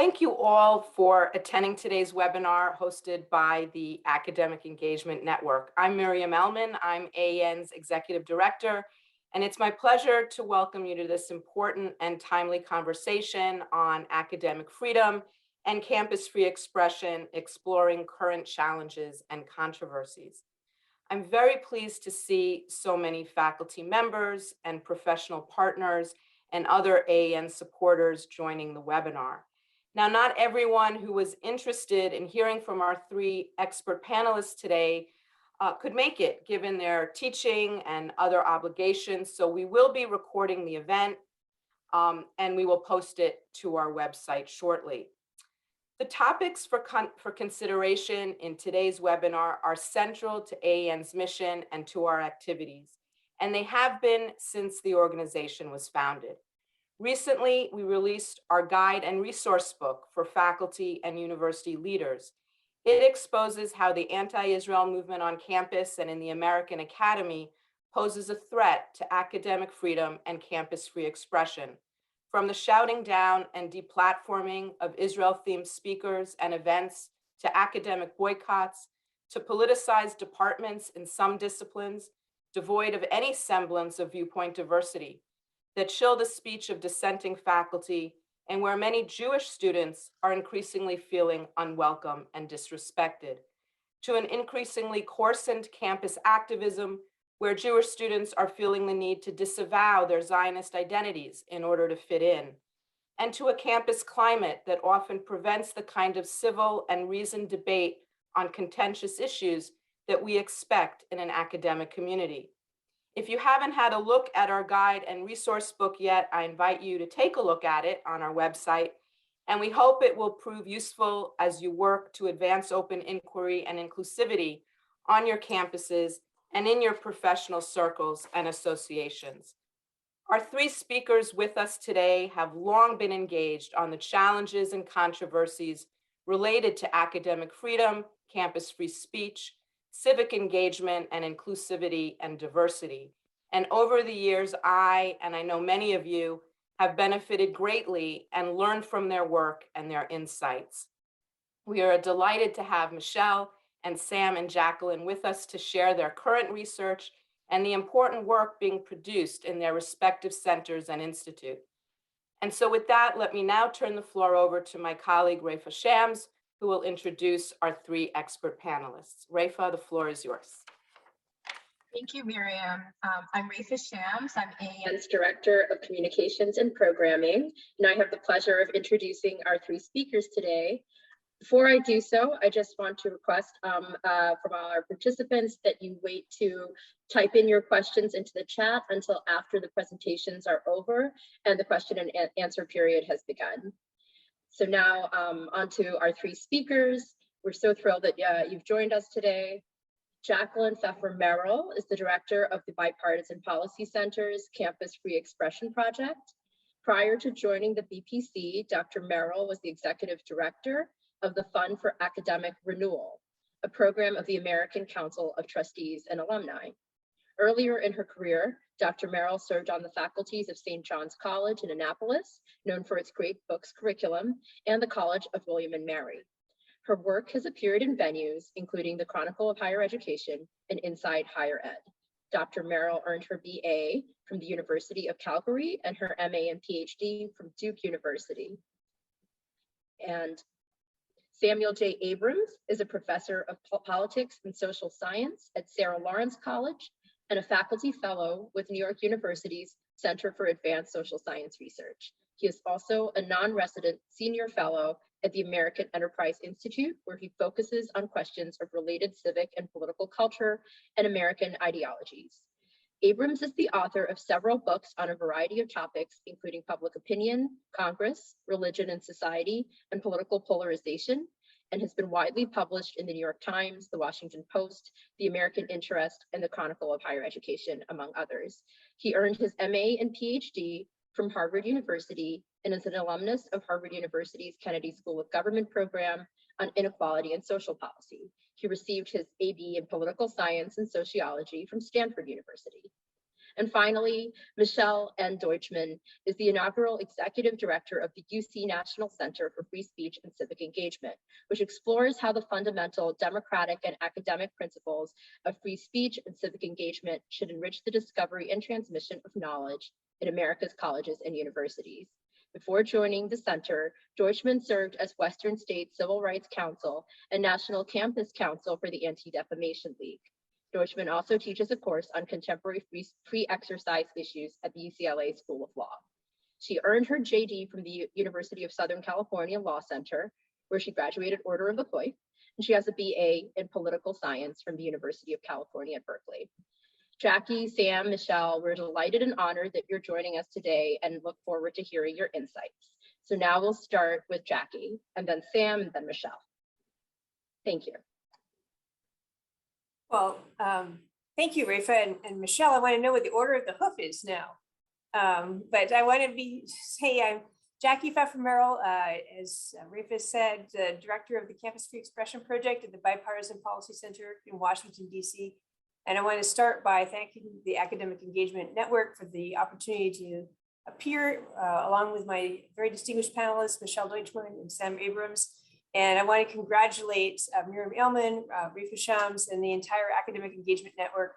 Thank you all for attending today's webinar hosted by the Academic Engagement Network. I'm Miriam Ellman, I'm AEN's Executive Director, and it's my pleasure to welcome you to this important and timely conversation on academic freedom and campus free expression, exploring current challenges and controversies. I'm very pleased to see so many faculty members and professional partners and other AEN supporters joining the webinar. Now, not everyone who was interested in hearing from our three expert panelists today could make it, given their teaching and other obligations. So we will be recording the event and we will post it to our website shortly. The topics for consideration in today's webinar are central to AEN's mission and to our activities, and they have been since the organization was founded. Recently, we released our guide and resource book for faculty and university leaders. It exposes how the anti-Israel movement on campus and in the American Academy poses a threat to academic freedom and campus free expression, from the shouting down and deplatforming of Israel-themed speakers and events to academic boycotts, to politicized departments in some disciplines, devoid of any semblance of viewpoint diversity, that chill the speech of dissenting faculty, and where many Jewish students are increasingly feeling unwelcome and disrespected, to an increasingly coarsened campus activism where Jewish students are feeling the need to disavow their Zionist identities in order to fit in, and to a campus climate that often prevents the kind of civil and reasoned debate on contentious issues that we expect in an academic community. If you haven't had a look at our guide and resource book yet, I invite you to take a look at it on our website, and we hope it will prove useful as you work to advance open inquiry and inclusivity on your campuses and in your professional circles and associations. Our three speakers with us today have long been engaged on the challenges and controversies related to academic freedom, campus free speech, civic engagement, and inclusivity and diversity. And over the years, and I know many of you, have benefited greatly and learned from their work and their insights. We are delighted to have Michelle and Sam and Jacqueline with us to share their current research and the important work being produced in their respective centers and institute. And so with that, let me now turn the floor over to my colleague, Rafa Shams, who will introduce our three expert panelists. Rafa, the floor is yours. Thank you, Miriam. I'm Rafa Shams. I'm AEN's Director of Communications and Programming, and I have the pleasure of introducing our three speakers today. Before I do so, I just want to request from all our participants that you wait to type in your questions into the chat until after the presentations are over and the question and answer period has begun. So now on to our three speakers. We're so thrilled that you've joined us today. Jacqueline Pfeffer Merrill is the director of the Bipartisan Policy Center's Campus Free Expression Project. Prior to joining the BPC, Dr. Merrill was the executive director of the Fund for Academic Renewal, a program of the American Council of Trustees and Alumni. Earlier in her career, Dr. Merrill served on the faculties of St. John's College in Annapolis, known for its great books curriculum, and the College of William and Mary. Her work has appeared in venues, including the Chronicle of Higher Education and Inside Higher Ed. Dr. Merrill earned her BA from the University of Calgary and her MA and PhD from Duke University. And Samuel J. Abrams is a professor of politics and social science at Sarah Lawrence College and a faculty fellow with New York University's Center for Advanced Social Science Research. He is also a non-resident senior fellow at the American Enterprise Institute, where he focuses on questions of related civic and political culture and American ideologies. Abrams is the author of several books on a variety of topics, including public opinion, Congress, religion and society, and political polarization, and has been widely published in the New York Times, the Washington Post, the American Interest, and the Chronicle of Higher Education, among others. He earned his MA and PhD from Harvard University and is an alumnus of Harvard University's Kennedy School of Government program on inequality and social policy. He received his AB in political science and sociology from Stanford University. And finally, Michelle Deutchman is the inaugural Executive Director of the UC National Center for Free Speech and Civic Engagement, which explores how the fundamental democratic and academic principles of free speech and civic engagement should enrich the discovery and transmission of knowledge in America's colleges and universities. Before joining the center, Deutchman served as Western State Civil Rights Counsel and National Campus Counsel for the Anti-Defamation League. Deutchman also teaches a course on contemporary free exercise issues at the UCLA School of Law. She earned her JD from the University of Southern California Law Center, where she graduated Order of the Coit, and she has a BA in Political Science from the University of California at Berkeley. Jackie, Sam, Michelle, we're delighted and honored that you're joining us today and look forward to hearing your insights. So now we'll start with Jackie, and then Sam, and then Michelle. Thank you. Well, thank you, Rafa and Michelle. I want to know what the order of the hoof is now. But I want to say I'm Jackie Pfeffer Merrill, as Rafa said, the director of the Campus Free Expression Project at the Bipartisan Policy Center in Washington, D.C. And I want to start by thanking the Academic Engagement Network for the opportunity to appear along with my very distinguished panelists, Michelle Deutchman and Sam Abrams. And I want to congratulate Miriam Ehlman, Rafa Shams, and the entire Academic Engagement Network,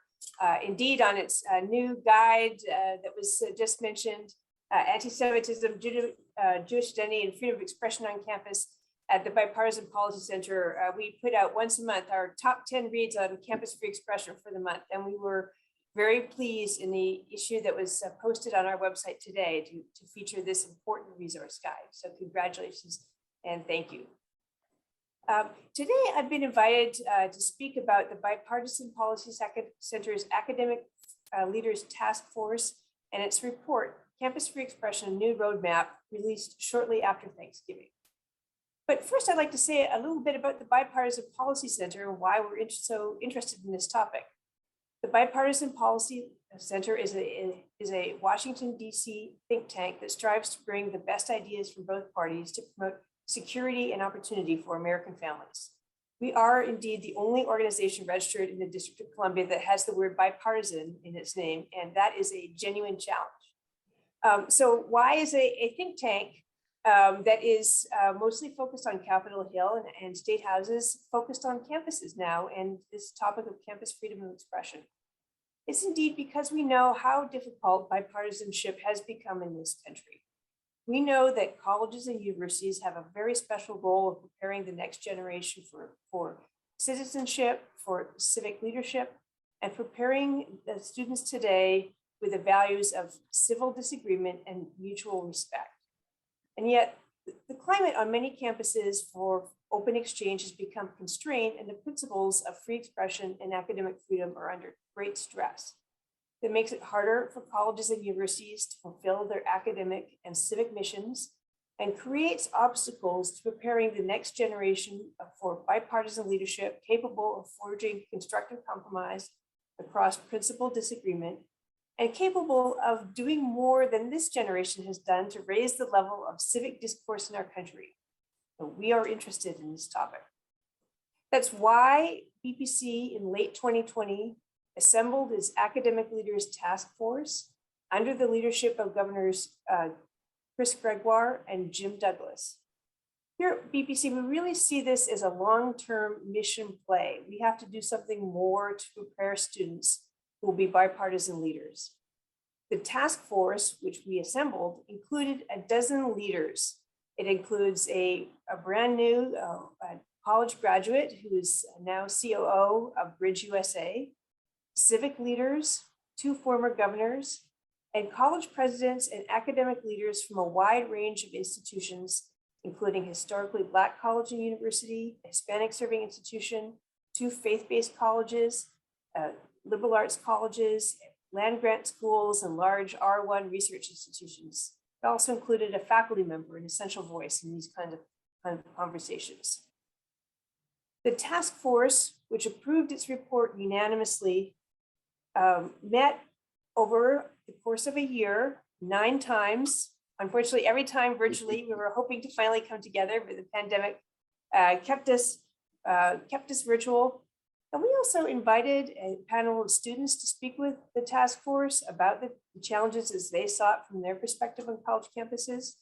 indeed on its new guide that was just mentioned, Anti-Semitism, Jewish Identity, and Freedom of Expression on Campus at the Bipartisan Policy Center. We put out once a month our top 10 reads on campus free expression for the month. And we were very pleased in the issue that was posted on our website today to feature this important resource guide. So congratulations and thank you. Today, I've been invited to speak about the Bipartisan Policy Center's Academic Leaders Task Force and its report, Campus Free Expression, a New Roadmap, released shortly after Thanksgiving. But first, I'd like to say a little bit about the Bipartisan Policy Center and why we're so interested in this topic. The Bipartisan Policy Center is a Washington, D.C. think tank that strives to bring the best ideas from both parties to promote security and opportunity for American families. We are indeed the only organization registered in the District of Columbia that has the word bipartisan in its name, and that is a genuine challenge. So why is a think tank that is mostly focused on Capitol Hill and state houses focused on campuses now and this topic of campus freedom of expression? It's indeed because we know how difficult bipartisanship has become in this country. We know that colleges and universities have a very special role of preparing the next generation for citizenship, for civic leadership, and preparing the students today with the values of civil disagreement and mutual respect. And yet, the climate on many campuses for open exchange has become constrained, and the principles of free expression and academic freedom are under great stress. That makes it harder for colleges and universities to fulfill their academic and civic missions and creates obstacles to preparing the next generation for bipartisan leadership capable of forging constructive compromise across principled disagreement and capable of doing more than this generation has done to raise the level of civic discourse in our country. So we are interested in this topic. That's why BPC in late 2020 assembled its Academic Leaders Task Force under the leadership of Governors Chris Gregoire and Jim Douglas. Here at BPC, we really see this as a long-term mission play. We have to do something more to prepare students who will be bipartisan leaders. The task force, which we assembled, included a dozen leaders. It includes a brand new college graduate who is now COO of Bridge USA, civic leaders, 2 former governors, and college presidents and academic leaders from a wide range of institutions, including historically Black college and university, Hispanic serving institution, 2 faith-based colleges, liberal arts colleges, land grant schools, and large R1 research institutions. It also included a faculty member, an essential voice in these kind of conversations. The task force, which approved its report unanimously, met over the course of a year 9 times. Unfortunately, every time virtually. We were hoping to finally come together, but the pandemic kept us virtual. And we also invited a panel of students to speak with the task force about the challenges as they saw it from their perspective on college campuses.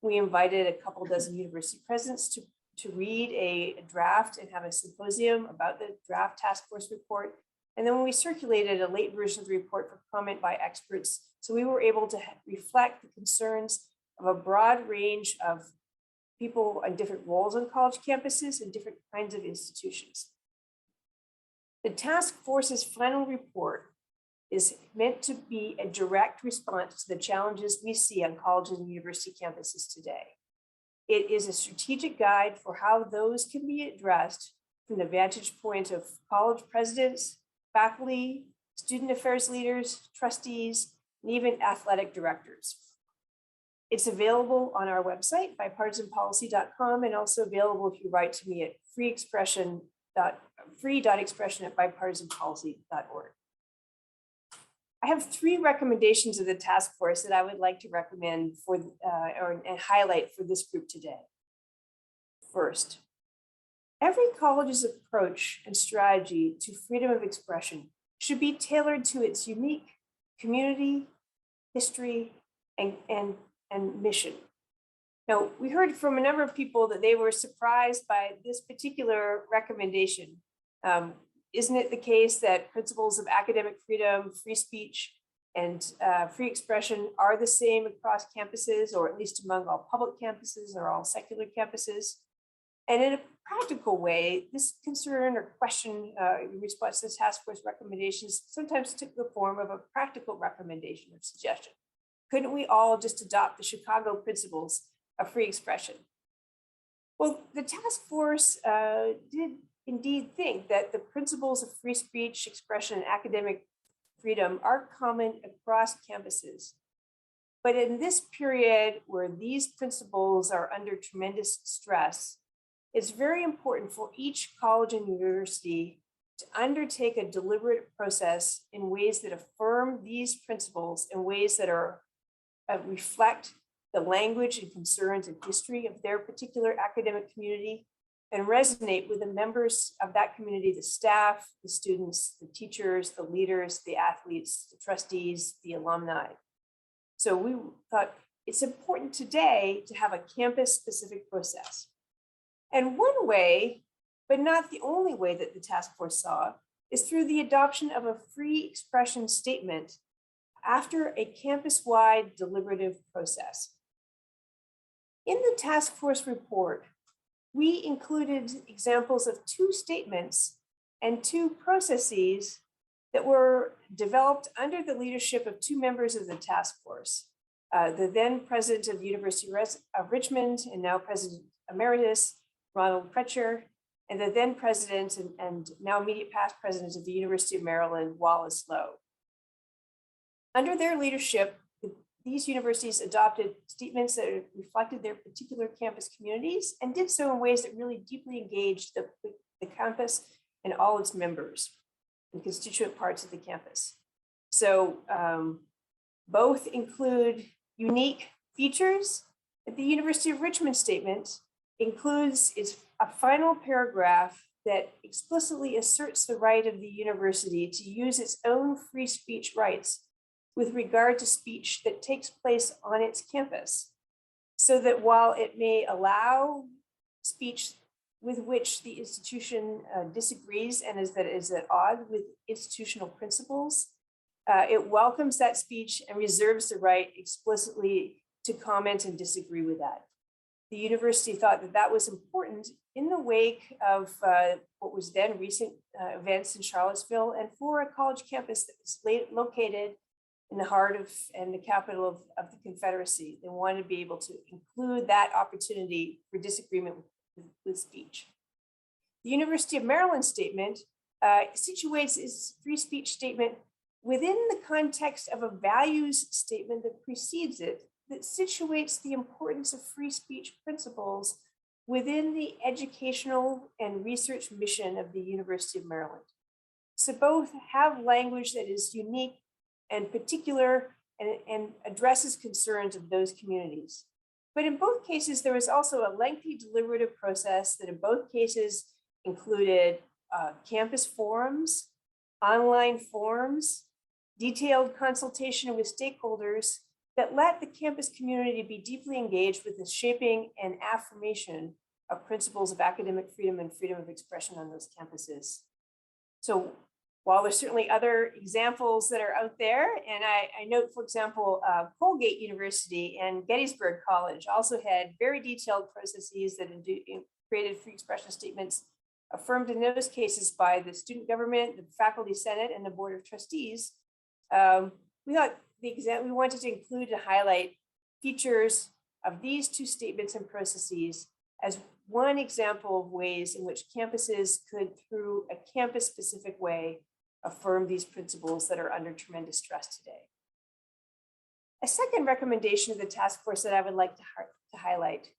We invited a couple dozen university presidents to read a draft and have a symposium about the draft task force report. And then we circulated a late version of the report for comment by experts. So we were able to reflect the concerns of a broad range of people in different roles on college campuses and different kinds of institutions. The task force's final report is meant to be a direct response to the challenges we see on colleges and university campuses today. It is a strategic guide for how those can be addressed from the vantage point of college presidents, faculty, student affairs leaders, trustees, and even athletic directors. It's available on our website, bipartisanpolicy.com, and also available if you write to me at free.expression@bipartisanpolicy.org. I have 3 recommendations of the task force that I would like to recommend for and highlight for this group today. First, every college's approach and strategy to freedom of expression should be tailored to its unique community, history, and mission. Now, we heard from a number of people that they were surprised by this particular recommendation. Isn't it the case that principles of academic freedom, free speech, and free expression are the same across campuses, or at least among all public campuses or all secular campuses? And in a practical way, this concern or question in response to the task force recommendations sometimes took the form of a practical recommendation or suggestion. Couldn't we all just adopt the Chicago principles of free expression? Well, the task force did indeed think that the principles of free speech, expression, and academic freedom are common across campuses. But in this period where these principles are under tremendous stress, it's very important for each college and university to undertake a deliberate process in ways that affirm these principles in ways that are reflect the language and concerns and history of their particular academic community and resonate with the members of that community, the staff, the students, the teachers, the leaders, the athletes, the trustees, the alumni. So we thought it's important today to have a campus-specific process. And one way, but not the only way that the task force saw, is through the adoption of a free expression statement after a campus-wide deliberative process. In the task force report, we included examples of 2 statements and 2 processes that were developed under the leadership of 2 members of the task force, the then president of the University of Richmond and now president emeritus, Ronald Pretcher, and the then president and now immediate past president of the University of Maryland, Wallace Lowe. Under their leadership, these universities adopted statements that reflected their particular campus communities and did so in ways that really deeply engaged the campus and all its members and constituent parts of the campus. So both include unique features. The University of Richmond statement includes a final paragraph that explicitly asserts the right of the university to use its own free speech rights with regard to speech that takes place on its campus, so that while it may allow speech with which the institution disagrees and is at odds with institutional principles, it welcomes that speech and reserves the right explicitly to comment and disagree with that. The university thought that that was important in the wake of what was then recent events in Charlottesville and for a college campus that was located in the heart of and the capital of the Confederacy. They wanted to be able to include that opportunity for disagreement with speech. The University of Maryland statement situates its free speech statement within the context of a values statement that precedes it, that situates the importance of free speech principles within the educational and research mission of the University of Maryland. So both have language that is unique and particular and addresses concerns of those communities. But in both cases, there was also a lengthy deliberative process that in both cases included campus forums, online forums, detailed consultation with stakeholders that let the campus community be deeply engaged with the shaping and affirmation of principles of academic freedom and freedom of expression on those campuses. So while there's certainly other examples that are out there, and I note, for example, Colgate University and Gettysburg College also had very detailed processes that created free expression statements affirmed in those cases by the student government, the faculty senate, and the board of trustees. We thought we wanted to include and highlight features of these two statements and processes as one example of ways in which campuses could, through a campus-specific way, affirm these principles that are under tremendous stress today. A second recommendation of the task force that I would like to highlight: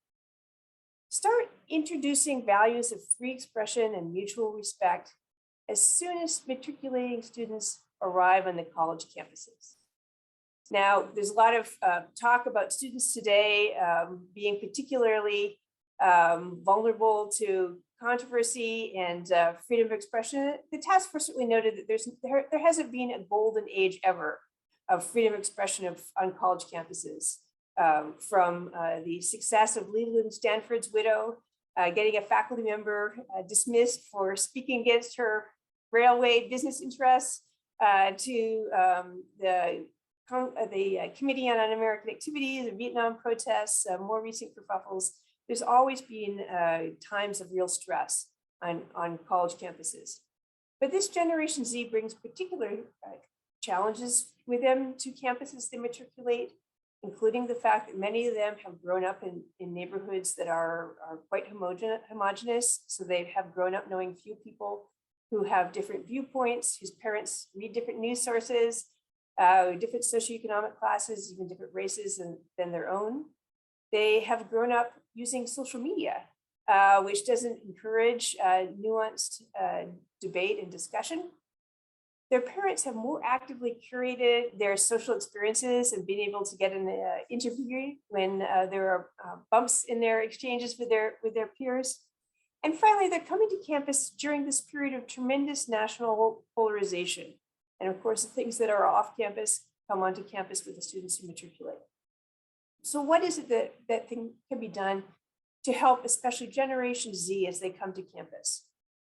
start introducing values of free expression and mutual respect as soon as matriculating students arrive on the college campuses. Now, there's a lot of talk about students today being particularly vulnerable to controversy and freedom of expression. The task force certainly noted that there hasn't been a golden age ever of freedom of expression on college campuses. From the success of Leland Stanford's widow getting a faculty member dismissed for speaking against her railway business interests, to the Committee on Un-American Activities, the Vietnam protests, more recent kerfuffles. There's always been times of real stress on college campuses. But this Generation Z brings particular challenges with them to campuses they matriculate, including the fact that many of them have grown up in neighborhoods that are quite homogenous. So they have grown up knowing few people who have different viewpoints, whose parents read different news sources, different socioeconomic classes, even different races than their own. They have grown up using social media, which doesn't encourage nuanced debate and discussion. Their parents have more actively curated their social experiences and been able to get an interview when there are bumps in their exchanges with their peers. And finally, they're coming to campus during this period of tremendous national polarization. And of course, the things that are off campus come onto campus with the students who matriculate. So what is it that can be done to help, especially Generation Z, as they come to campus?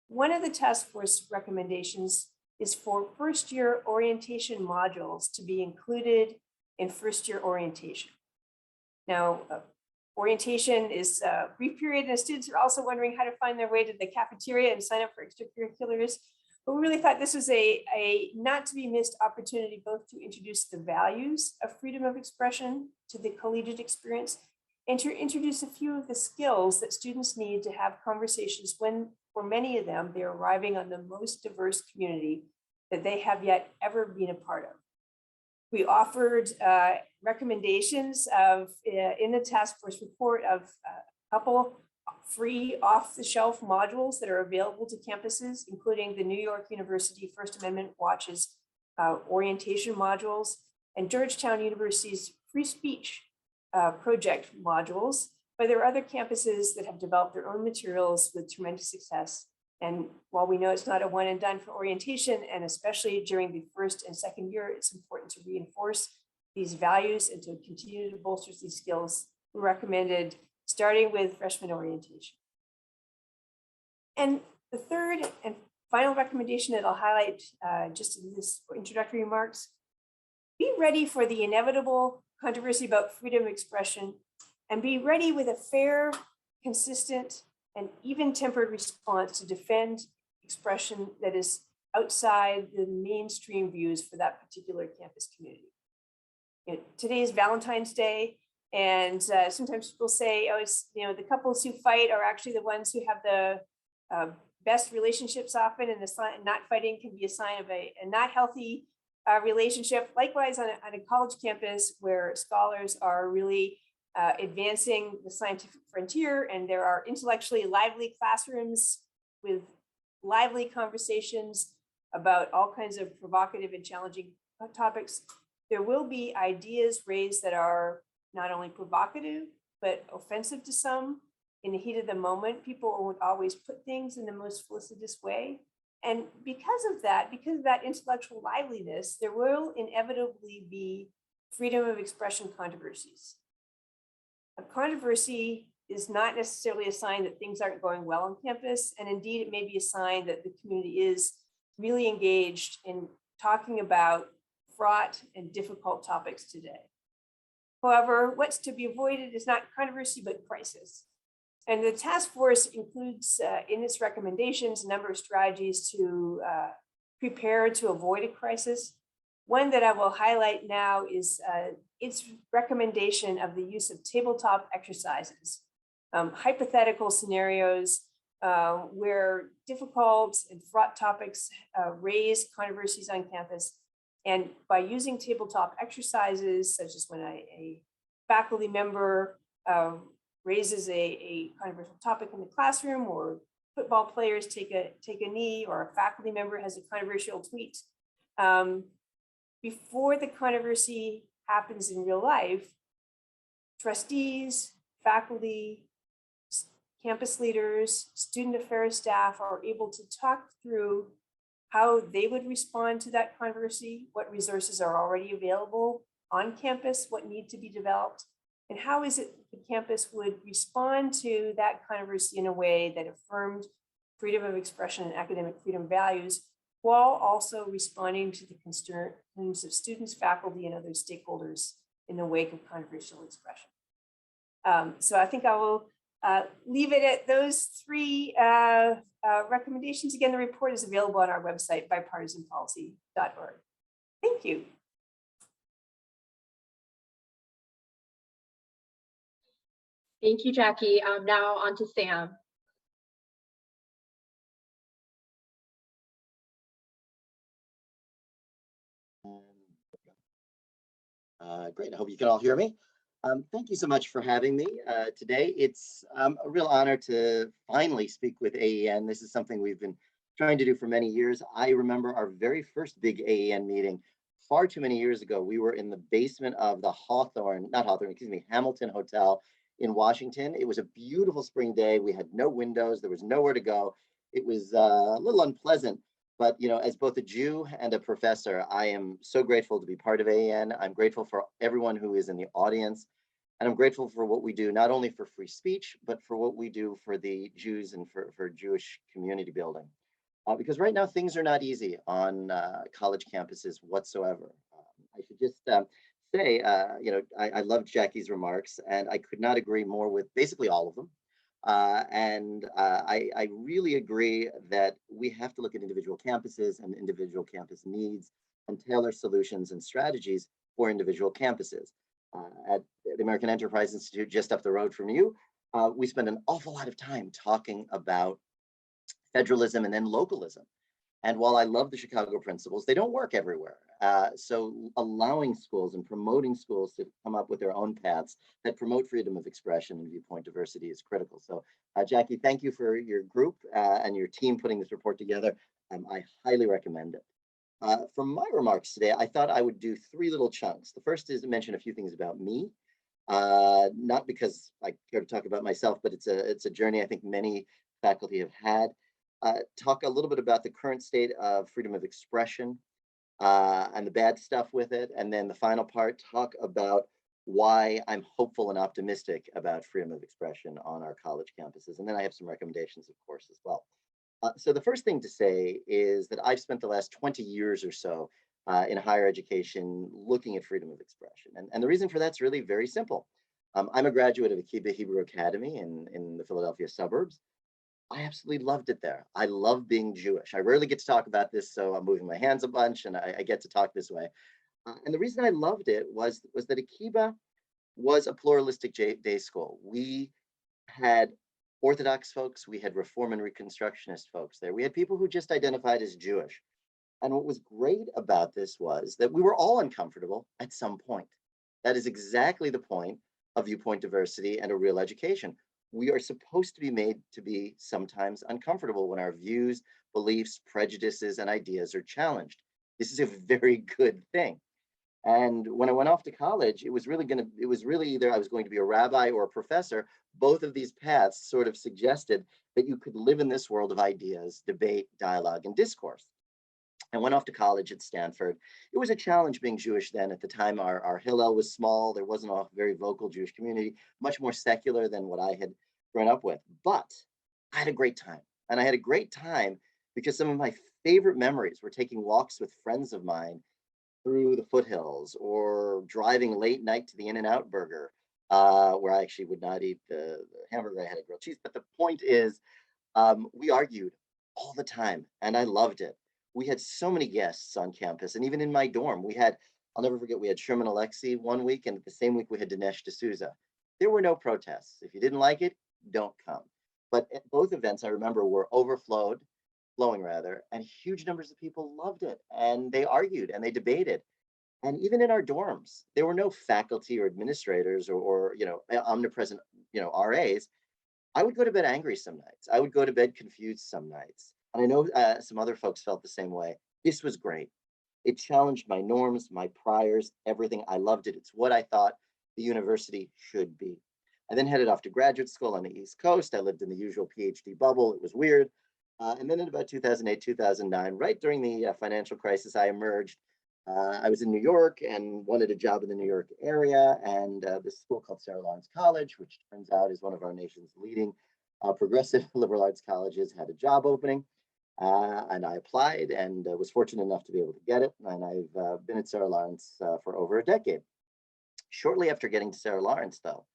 One of the task force recommendations is for first-year orientation modules to be included in first-year orientation. Now, orientation is a brief period, and students are also wondering how to find their way to the cafeteria and sign up for extracurriculars. But we really thought this was a not to be missed opportunity both to introduce the values of freedom of expression to the collegiate experience and to introduce a few of the skills that students need to have conversations when, for many of them, they're arriving on the most diverse community that they have yet ever been a part of. We offered recommendations in the task force report of a couple free off-the-shelf modules that are available to campuses, including the New York University First Amendment Watch's orientation modules and Georgetown University's free speech project modules. But there are other campuses that have developed their own materials with tremendous success. And while we know it's not a one and done for orientation, and especially during the first and second year, it's important to reinforce these values and to continue to bolster these skills. We recommended starting with freshman orientation. And the third and final recommendation that I'll highlight just in this introductory remarks: be ready for the inevitable controversy about freedom of expression and be ready with a fair, consistent, and even-tempered response to defend expression that is outside the mainstream views for that particular campus community. Today is Valentine's Day, and sometimes people say, oh, it's, the couples who fight are actually the ones who have the best relationships often, and not fighting can be a sign of a not healthy relationship. Likewise, on a college campus where scholars are really advancing the scientific frontier, and there are intellectually lively classrooms with lively conversations about all kinds of provocative and challenging topics, there will be ideas raised that are not only provocative, but offensive to some. In the heat of the moment, people won't always put things in the most felicitous way. And because of that intellectual liveliness, there will inevitably be freedom of expression controversies. A controversy is not necessarily a sign that things aren't going well on campus. And indeed, it may be a sign that the community is really engaged in talking about fraught and difficult topics today. However, what's to be avoided is not controversy, but crisis. And the task force includes in its recommendations a number of strategies to prepare to avoid a crisis. One that I will highlight now is its recommendation of the use of tabletop exercises, hypothetical scenarios where difficult and fraught topics raise controversies on campus. And by using tabletop exercises, such as when a faculty member raises a controversial topic in the classroom, or football players take a knee, or a faculty member has a controversial tweet, before the controversy happens in real life, trustees, faculty, campus leaders, student affairs staff are able to talk through how they would respond to that controversy, what resources are already available on campus, what need to be developed, and how is it the campus would respond to that controversy in a way that affirmed freedom of expression and academic freedom values, while also responding to the concerns of students, faculty, and other stakeholders in the wake of controversial expression. So I think I will leave it at those three recommendations. Again, the report is available on our website, bipartisanpolicy.org. Thank you. Thank you, Jackie. Now on to Sam. Great, I hope you can all hear me. Thank you so much for having me today. It's a real honor to finally speak with AEN. This is something we've been trying to do for many years. I remember our very first big AEN meeting far too many years ago. We were in the basement of the Hamilton Hotel in Washington. It was a beautiful spring day. We had no windows. There was nowhere to go. It was a little unpleasant. But, you know, as both a Jew and a professor, I am so grateful to be part of AEN. I'm grateful for everyone who is in the audience. And I'm grateful for what we do, not only for free speech, but for what we do for the Jews and for Jewish community building. Because right now, things are not easy on college campuses whatsoever. I should just say, you know, I loved Jackie's remarks, and I could not agree more with basically all of them. I really agree that we have to look at individual campuses and individual campus needs and tailor solutions and strategies for individual campuses. At the American Enterprise Institute, just up the road from you, we spend an awful lot of time talking about federalism and then localism. And while I love the Chicago principles, they don't work everywhere. So allowing schools and promoting schools to come up with their own paths that promote freedom of expression and viewpoint diversity is critical. So Jackie, thank you for your group and your team putting this report together. I highly recommend it. For my remarks today, I thought I would do three little chunks. The first is to mention a few things about me, not because I care to talk about myself, but it's a journey I think many faculty have had. Talk a little bit about the current state of freedom of expression and the bad stuff with it. And then the final part, talk about why I'm hopeful and optimistic about freedom of expression on our college campuses. And then I have some recommendations, of course, as well. So the first thing to say is that I've spent the last 20 years or so in higher education looking at freedom of expression. And the reason for that's really very simple. I'm a graduate of Akiba Hebrew Academy in the Philadelphia suburbs. I absolutely loved it there. I love being Jewish. I rarely get to talk about this, so I'm moving my hands a bunch and I get to talk this way. And the reason I loved it was that Akiba was a pluralistic day school. We had Orthodox folks, we had Reform and Reconstructionist folks there. We had people who just identified as Jewish. And what was great about this was that we were all uncomfortable at some point. That is exactly the point of viewpoint diversity and a real education. We are supposed to be made to be sometimes uncomfortable when our views, beliefs, prejudices, and ideas are challenged. This is a very good thing. And when I went off to college, it was really either I was going to be a rabbi or a professor. Both of these paths sort of suggested that you could live in this world of ideas, debate, dialogue, and discourse. I went off to college at Stanford. It was a challenge being Jewish then. At the time, our Hillel was small. There wasn't a very vocal Jewish community, much more secular than what I had grown up with. But I had a great time. And I had a great time because some of my favorite memories were taking walks with friends of mine through the foothills or driving late night to the In-N-Out Burger, where I actually would not eat the hamburger. I had a grilled cheese. But the point is, we argued all the time, and I loved it. We had so many guests on campus, and even in my dorm, I'll never forget, we had Sherman Alexie one week, and the same week we had Dinesh D'Souza. There were no protests. If you didn't like it, don't come. But at both events, I remember, were flowing rather, and huge numbers of people loved it, and they argued and they debated. And even in our dorms, there were no faculty or administrators or omnipresent, RAs. I would go to bed angry some nights. I would go to bed confused some nights. And I know some other folks felt the same way. This was great. It challenged my norms, my priors, everything. I loved it. It's what I thought the university should be. I then headed off to graduate school on the East Coast. I lived in the usual PhD bubble. It was weird. And then in about 2008, 2009, right during the financial crisis, I emerged. I was in New York and wanted a job in the New York area. And this school called Sarah Lawrence College, which turns out is one of our nation's leading progressive liberal arts colleges, had a job opening. And I applied and was fortunate enough to be able to get it. And I've been at Sarah Lawrence for over a decade. Shortly after getting to Sarah Lawrence, though,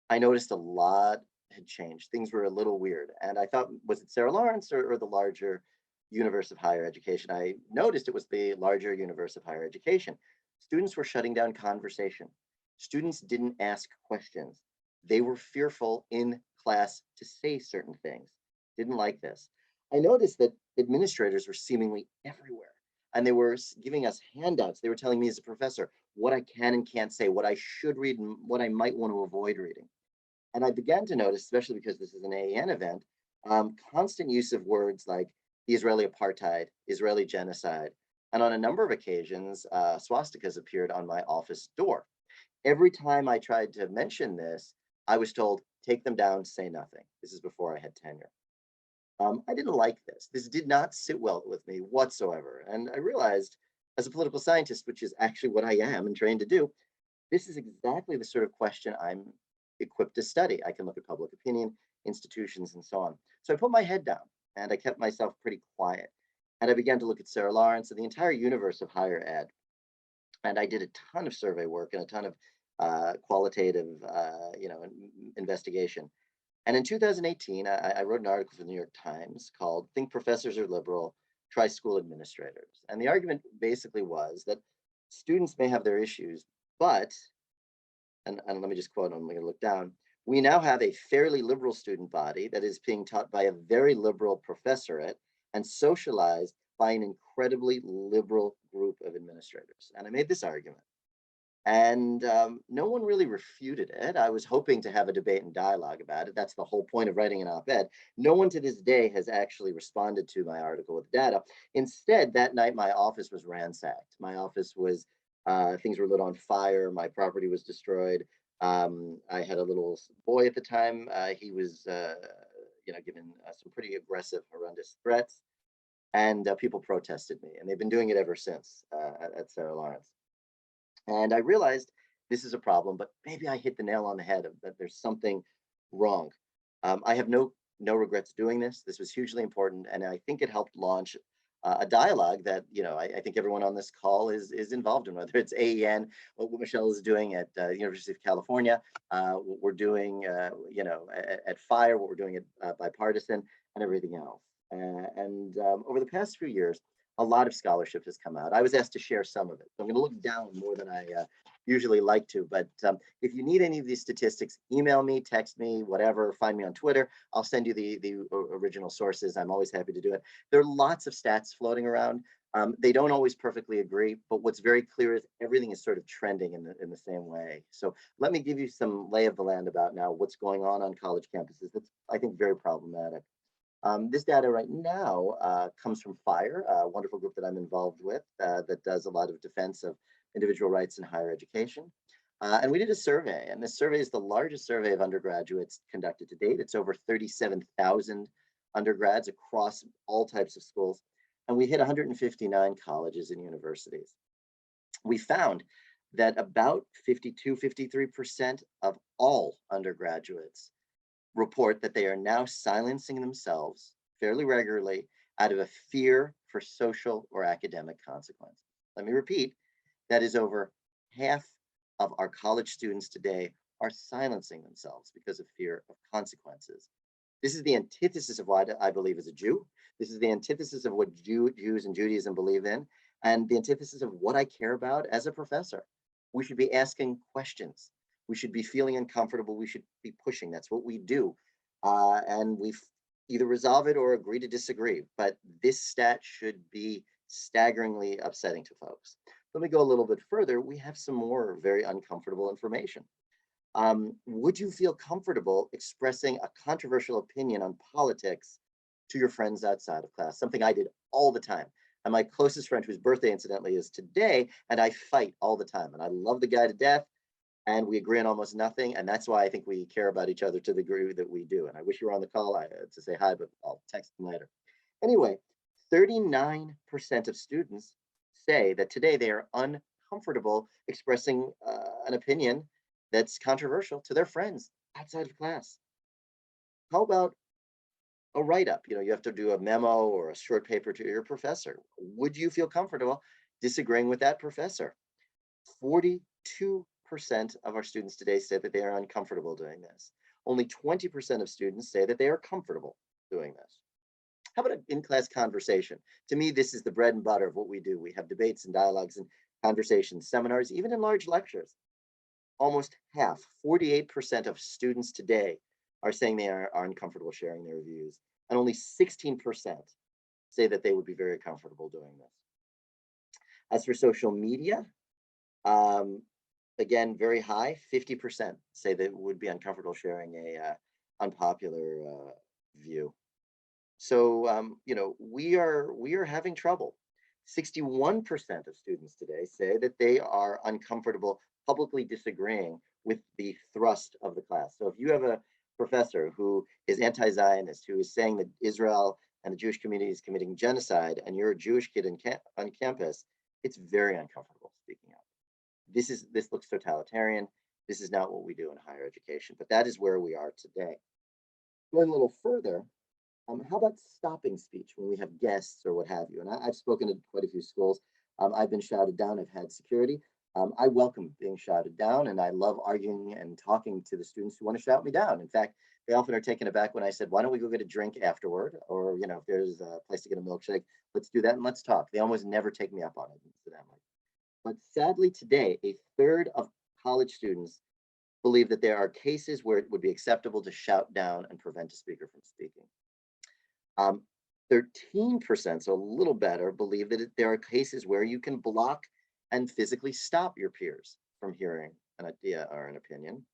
I noticed a lot had changed. Things were a little weird. And I thought, was it Sarah Lawrence or the larger universe of higher education? I noticed it was the larger universe of higher education. Students were shutting down conversation. Students didn't ask questions. They were fearful in class to say certain things. Didn't like this. I noticed that administrators were seemingly everywhere, and they were giving us handouts. They were telling me as a professor what I can and can't say, what I should read, and what I might want to avoid reading. And I began to notice, especially because this is an AEN event, constant use of words like Israeli apartheid, Israeli genocide, and on a number of occasions, swastikas appeared on my office door. Every time I tried to mention this, I was told, take them down, say nothing. This is before I had tenure. I didn't like this. This did not sit well with me whatsoever. And I realized, as a political scientist, which is actually what I am and trained to do, this is exactly the sort of question I'm equipped to study. I can look at public opinion, institutions, and so on. So I put my head down and I kept myself pretty quiet. And I began to look at Sarah Lawrence and the entire universe of higher ed. And I did a ton of survey work and a ton of qualitative, investigation. And in 2018, I wrote an article for the New York Times called "Think Professors Are Liberal, Try School Administrators." And the argument basically was that students may have their issues, but, and let me just quote, I'm going to look down, we now have a fairly liberal student body that is being taught by a very liberal professorate and socialized by an incredibly liberal group of administrators. And I made this argument. And no one really refuted it. I was hoping to have a debate and dialogue about it. That's the whole point of writing an op-ed. No one to this day has actually responded to my article with data. Instead, that night, my office was ransacked. My office was, things were lit on fire. My property was destroyed. I had a little boy at the time. He was, given some pretty aggressive, horrendous threats. And people protested me. And they've been doing it ever since at Sarah Lawrence. And I realized this is a problem, but maybe I hit the nail on the head of that there's something wrong. I have no regrets doing this. This was hugely important. And I think it helped launch a dialogue that, I think everyone on this call is involved in, whether it's AEN, what Michelle is doing at University of California, what we're doing, at FIRE, what we're doing at Bipartisan, and everything else. And over the past few years, a lot of scholarship has come out. I was asked to share some of it. So I'm going to look down more than I usually like to. But if you need any of these statistics, email me, text me, whatever, find me on Twitter. I'll send you the original sources. I'm always happy to do it. There are lots of stats floating around. They don't always perfectly agree, but what's very clear is everything is sort of trending in the same way. So let me give you some lay of the land about now what's going on college campuses. That's, I think, very problematic. This data right now comes from FIRE, a wonderful group that I'm involved with that does a lot of defense of individual rights in higher education. And we did a survey, and this survey is the largest survey of undergraduates conducted to date. It's over 37,000 undergrads across all types of schools, and we hit 159 colleges and universities. We found that about 53% of all undergraduates report that they are now silencing themselves fairly regularly out of a fear for social or academic consequences. Let me repeat, that is over half of our college students today are silencing themselves because of fear of consequences. This is the antithesis of what I believe as a Jew. This is the antithesis of what Jews and Judaism believe in, and the antithesis of what I care about as a professor. We should be asking questions. We should be feeling uncomfortable. We should be pushing. That's what we do. And we either resolve it or agree to disagree. But this stat should be staggeringly upsetting to folks. Let me go a little bit further. We have some more very uncomfortable information. Would you feel comfortable expressing a controversial opinion on politics to your friends outside of class? Something I did all the time. And my closest friend, whose birthday incidentally is today, and I fight all the time. And I love the guy to death, and we agree on almost nothing. And that's why I think we care about each other to the degree that we do. And I wish you were on the call to say hi, but I'll text him later. Anyway, 39% of students say that today they are uncomfortable expressing an opinion that's controversial to their friends outside of class. How about a write-up? You have to do a memo or a short paper to your professor. Would you feel comfortable disagreeing with that professor? 42% of our students today say that they are uncomfortable doing this. Only 20% of students say that they are comfortable doing this. How about an in-class conversation? To me, this is the bread and butter of what we do. We have debates and dialogues and conversations, seminars, even in large lectures. Almost half, 48% of students today are saying they are uncomfortable sharing their views. And only 16% say that they would be very comfortable doing this. As for social media, again, very high, 50% say they would be uncomfortable sharing a unpopular view. So, we are having trouble. 61% of students today say that they are uncomfortable publicly disagreeing with the thrust of the class. So if you have a professor who is anti-Zionist, who is saying that Israel and the Jewish community is committing genocide, and you're a Jewish kid on campus, it's very uncomfortable speaking up. This looks totalitarian. This is not what we do in higher education, but that is where we are today. Going a little further, how about stopping speech when we have guests or what have you? And I've spoken to quite a few schools. I've been shouted down. I've had security. I welcome being shouted down, and I love arguing and talking to the students who want to shout me down. In fact, they often are taken aback when I said, why don't we go get a drink afterward? Or, if there's a place to get a milkshake, let's do that and let's talk. They almost never take me up on it, incidentally. But sadly today, a third of college students believe that there are cases where it would be acceptable to shout down and prevent a speaker from speaking. 13%, so a little better, believe that there are cases where you can block and physically stop your peers from hearing an idea or an opinion.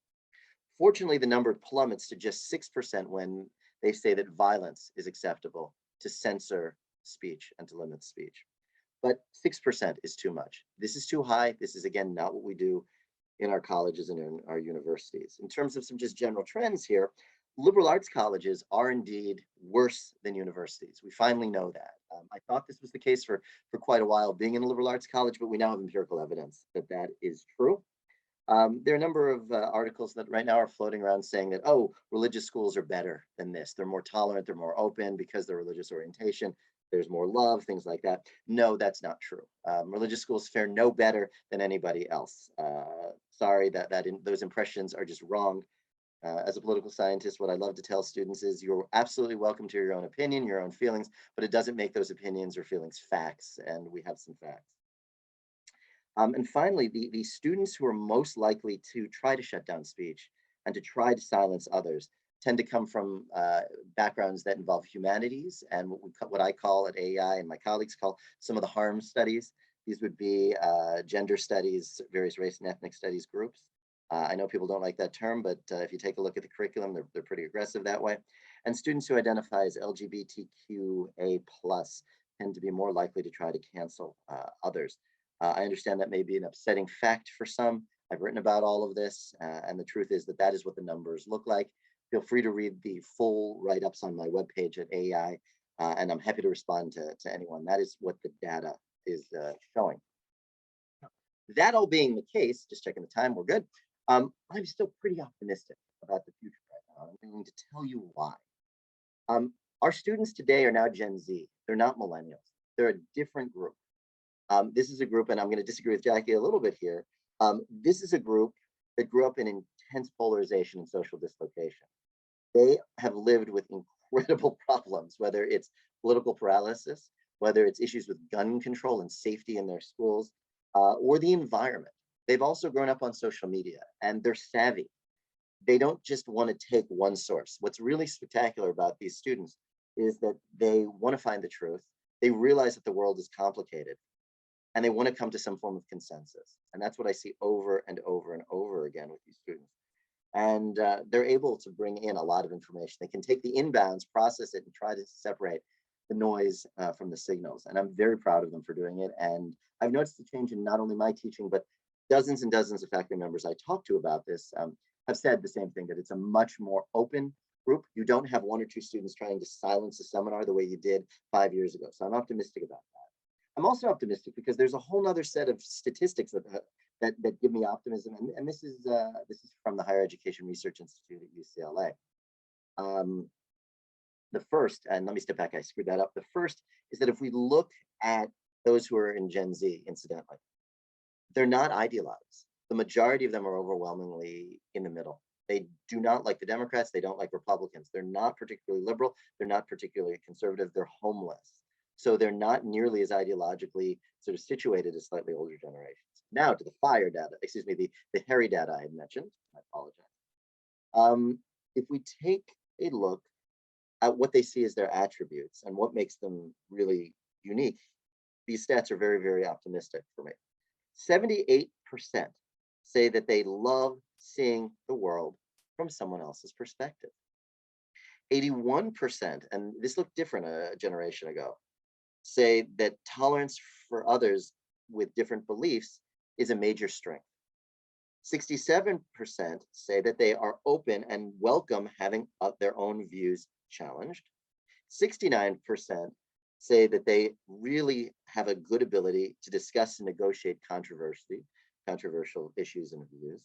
Fortunately, the number plummets to just 6% when they say that violence is acceptable to censor speech and to limit speech. But 6% is too much. This is too high. This is, again, not what we do in our colleges and in our universities. In terms of some just general trends here, liberal arts colleges are indeed worse than universities. We finally know that. I thought this was the case for quite a while being in a liberal arts college, but we now have empirical evidence that that is true. There are a number of articles that right now are floating around saying that, oh, religious schools are better than this. They're more tolerant, they're more open because they're religious orientation. There's more love, things like that. No, that's not true. Religious schools fare no better than anybody else. Sorry, those impressions are just wrong. As a political scientist, what I love to tell students is you're absolutely welcome to your own opinion, your own feelings, but it doesn't make those opinions or feelings facts, and we have some facts. And finally, the students who are most likely to try to shut down speech and to try to silence others tend to come from backgrounds that involve humanities and what I call at AEI and my colleagues call some of the harm studies. These would be gender studies, various race and ethnic studies groups. I know people don't like that term, but if you take a look at the curriculum, they're pretty aggressive that way. And students who identify as LGBTQA+ tend to be more likely to try to cancel others. I understand that may be an upsetting fact for some. I've written about all of this, and the truth is that that is what the numbers look like. Feel free to read the full write-ups on my webpage at AEI, and I'm happy to respond to anyone. That is what the data is showing. That all being the case, just checking the time, we're good. I'm still pretty optimistic about the future right now. I'm going to tell you why. Our students today are now Gen Z. They're not millennials. They're a different group. This is a group, and I'm going to disagree with Jackie a little bit here. This is a group that grew up in intense polarization and social dislocation. They have lived with incredible problems, whether it's political paralysis, whether it's issues with gun control and safety in their schools, or the environment. They've also grown up on social media, and they're savvy. They don't just want to take one source. What's really spectacular about these students is that they want to find the truth. They realize that the world is complicated, and they want to come to some form of consensus. And that's what I see over and over and over again with these students. And they're able to bring in a lot of information. They can take the inbounds, process it, and try to separate the noise from the signals. And I'm very proud of them for doing it. And I've noticed a change in not only my teaching, but dozens and dozens of faculty members I talked to about this have said the same thing, that it's a much more open group. You don't have one or two students trying to silence a seminar the way you did 5 years ago. So I'm optimistic about that. I'm also optimistic because there's a whole nother set of statistics that give me optimism, and this is from the Higher Education Research Institute at UCLA. The first, and let me step back, I screwed that up. The first is that if we look at those who are in Gen Z, incidentally, they're not idealized. The majority of them are overwhelmingly in the middle. They do not like the Democrats. They don't like Republicans. They're not particularly liberal. They're not particularly conservative. They're homeless. So they're not nearly as ideologically sort of situated as slightly older generations. Now to the fire data, excuse me, the hairy data I had mentioned, I apologize. If we take a look at what they see as their attributes and what makes them really unique, these stats are very, very optimistic for me. 78% say that they love seeing the world from someone else's perspective. 81%, and this looked different a generation ago, say that tolerance for others with different beliefs is a major strength. 67% say that they are open and welcome having their own views challenged. 69% say that they really have a good ability to discuss and negotiate controversial issues and views.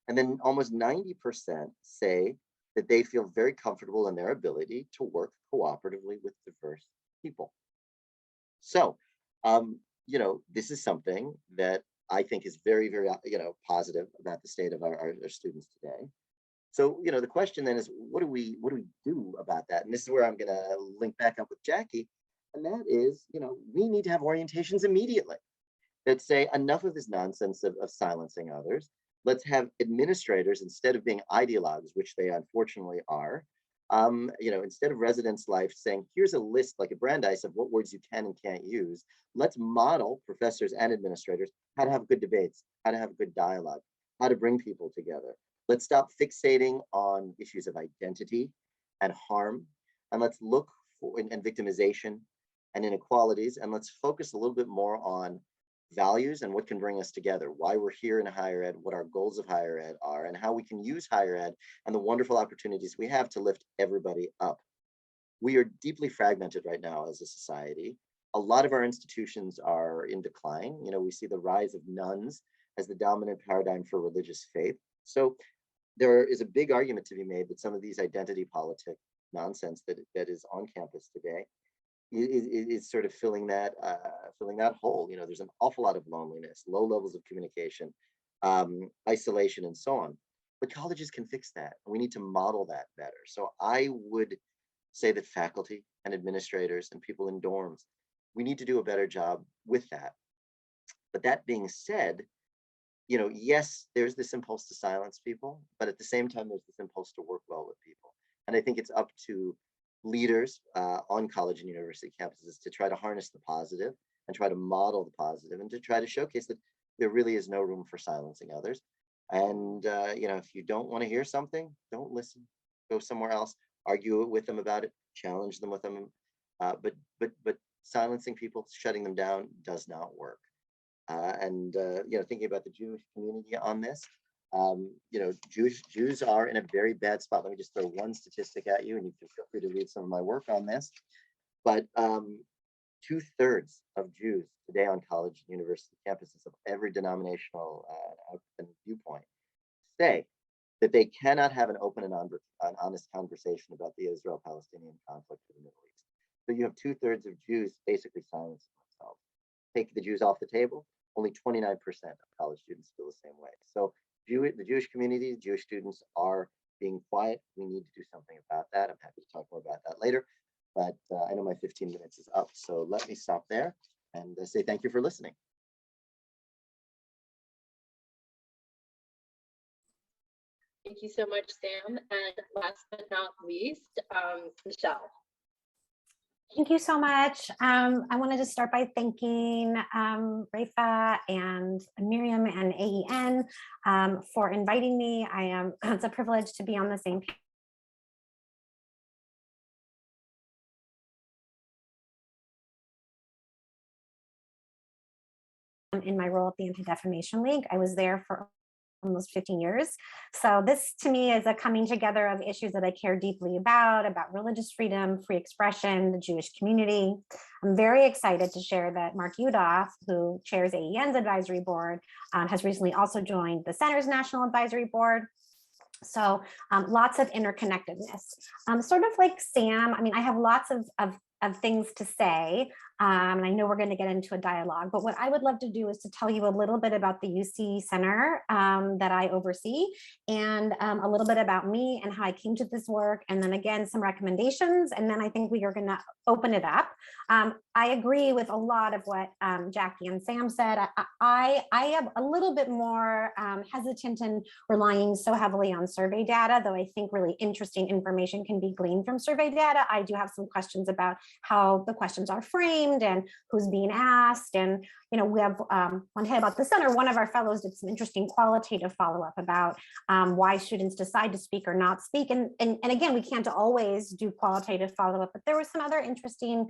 And then almost 90% say that they feel very comfortable in their ability to work cooperatively with diverse people. So, this is something that I think is very, very, positive about the state of our students today. So, the question then is, what do we do about that? And this is where I'm going to link back up with Jackie. And that is, we need to have orientations immediately that say enough of this nonsense of silencing others. Let's have administrators, instead of being ideologues, which they unfortunately are, instead of residence life saying, here's a list like a Brandeis of what words you can and can't use, let's model professors and administrators how to have good debates, how to have good dialogue, how to bring people together. Let's stop fixating on issues of identity and harm, and let's look for and victimization and inequalities, and let's focus a little bit more on values and what can bring us together, why we're here in higher ed, what our goals of higher ed are, and how we can use higher ed and the wonderful opportunities we have to lift everybody up. We are deeply fragmented right now as a society. A lot of our institutions are in decline. We see the rise of nuns as the dominant paradigm for religious faith. So there is a big argument to be made that some of these identity politic nonsense that is on campus today is sort of filling that hole. There's an awful lot of loneliness, low levels of communication, isolation, and so on. But colleges can fix that. We need to model that better. So I would say that faculty and administrators and people in dorms, we need to do a better job with that. But that being said, yes, there's this impulse to silence people, but at the same time, there's this impulse to work well with people. And I think it's up to leaders on college and university campuses to try to harness the positive and try to model the positive and to try to showcase that there really is no room for silencing others. And, if you don't want to hear something, don't listen, go somewhere else, argue with them about it, challenge them with them. But silencing people, shutting them down does not work. and thinking about the Jewish community on this. Jews are in a very bad spot. Let me just throw one statistic at you, and you can feel free to read some of my work on this. But 2/3 of Jews today on college and university campuses of every denominational and viewpoint say that they cannot have an open and honest conversation about the Israel-Palestinian conflict in the Middle East. So you have 2/3 of Jews basically silencing themselves. Take the Jews off the table, only 29% of college students feel the same way. So the Jewish community, the Jewish students are being quiet. We need to do something about that. I'm happy to talk more about that later, but I know my 15 minutes is up. So let me stop there and say thank you for listening. Thank you so much, Sam. And last but not least, Michelle. Thank you so much. I wanted to start by thanking Rafa and Miriam and AEN for inviting me. It's a privilege to be on the same page in my role at the Anti-Defamation League. I was there for almost 15 years. So this to me is a coming together of issues that I care deeply about religious freedom, free expression, the Jewish community. I'm very excited to share that Mark Udoff, who chairs AEN's advisory board, has recently also joined the Center's National Advisory Board. So lots of interconnectedness. Sort of like Sam, I have lots of things to say, and I know we're going to get into a dialogue, but what I would love to do is to tell you a little bit about the UC Center that I oversee, and a little bit about me and how I came to this work, and then again, some recommendations, and then I think we are going to open it up. I agree with a lot of what Jackie and Sam said. I am a little bit more hesitant in relying so heavily on survey data, though I think really interesting information can be gleaned from survey data. I do have some questions about how the questions are framed and who's being asked. And, we have one thing about the center. One of our fellows did some interesting qualitative follow-up about why students decide to speak or not speak. And again, we can't always do qualitative follow-up, but there were some other interesting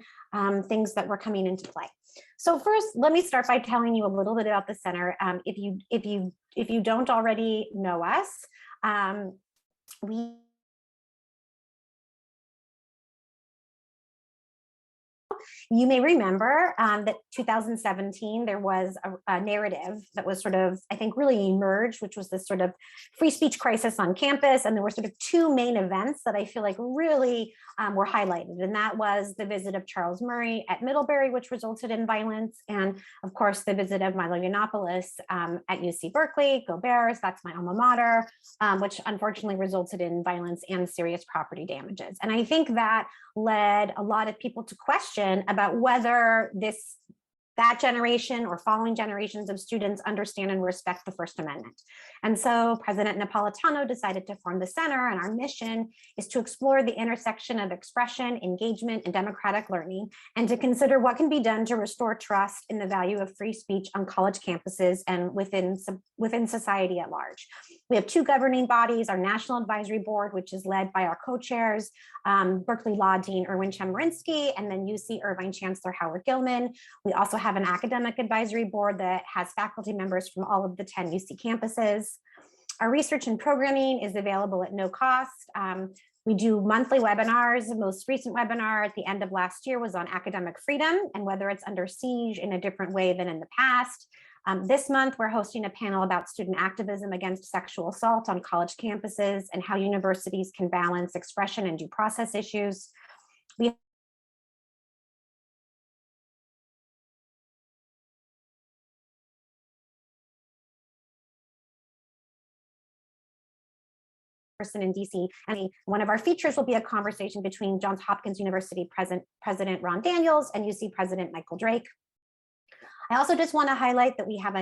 things that were coming into play. So first, let me start by telling you a little bit about the center. If you don't already know us, you may remember that 2017, there was a narrative that was sort of, I think, really emerged, which was this sort of free speech crisis on campus. And there were sort of two main events that I feel like really were highlighted. And that was the visit of Charles Murray at Middlebury, which resulted in violence. And of course, the visit of Milo Yiannopoulos at UC Berkeley, go Bears, that's my alma mater, which unfortunately resulted in violence and serious property damages. And I think that led a lot of people to question about whether that generation or following generations of students understand and respect the First Amendment. And so President Napolitano decided to form the center, and our mission is to explore the intersection of expression, engagement, and democratic learning, and to consider what can be done to restore trust in the value of free speech on college campuses and within society at large. We have two governing bodies, our National Advisory Board, which is led by our co-chairs, Berkeley Law Dean Erwin Chemerinsky, and then UC Irvine Chancellor Howard Gilman. We also have an academic advisory board that has faculty members from all of the 10 UC campuses. Our research and programming is available at no cost. We do monthly webinars. The most recent webinar at the end of last year was on academic freedom and whether it's under siege in a different way than in the past. This month, we're hosting a panel about student activism against sexual assault on college campuses and how universities can balance expression and due process issues. We in DC, and one of our features will be a conversation between Johns Hopkins University President Ron Daniels and UC President Michael Drake. I also just want to highlight that we have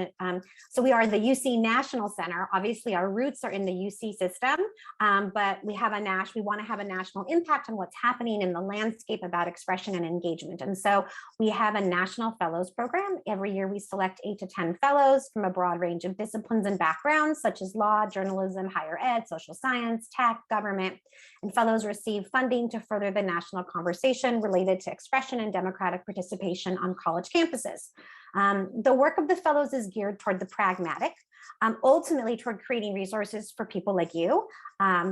so we are the UC National Center. Obviously, our roots are in the UC system, but we want to have a national impact on what's happening in the landscape about expression and engagement. And so we have a national fellows program. Every year we select 8 to 10 fellows from a broad range of disciplines and backgrounds, such as law, journalism, higher ed, social science, tech, government. And fellows receive funding to further the national conversation related to expression and democratic participation on college campuses. The work of the fellows is geared toward the pragmatic, ultimately toward creating resources for people like you,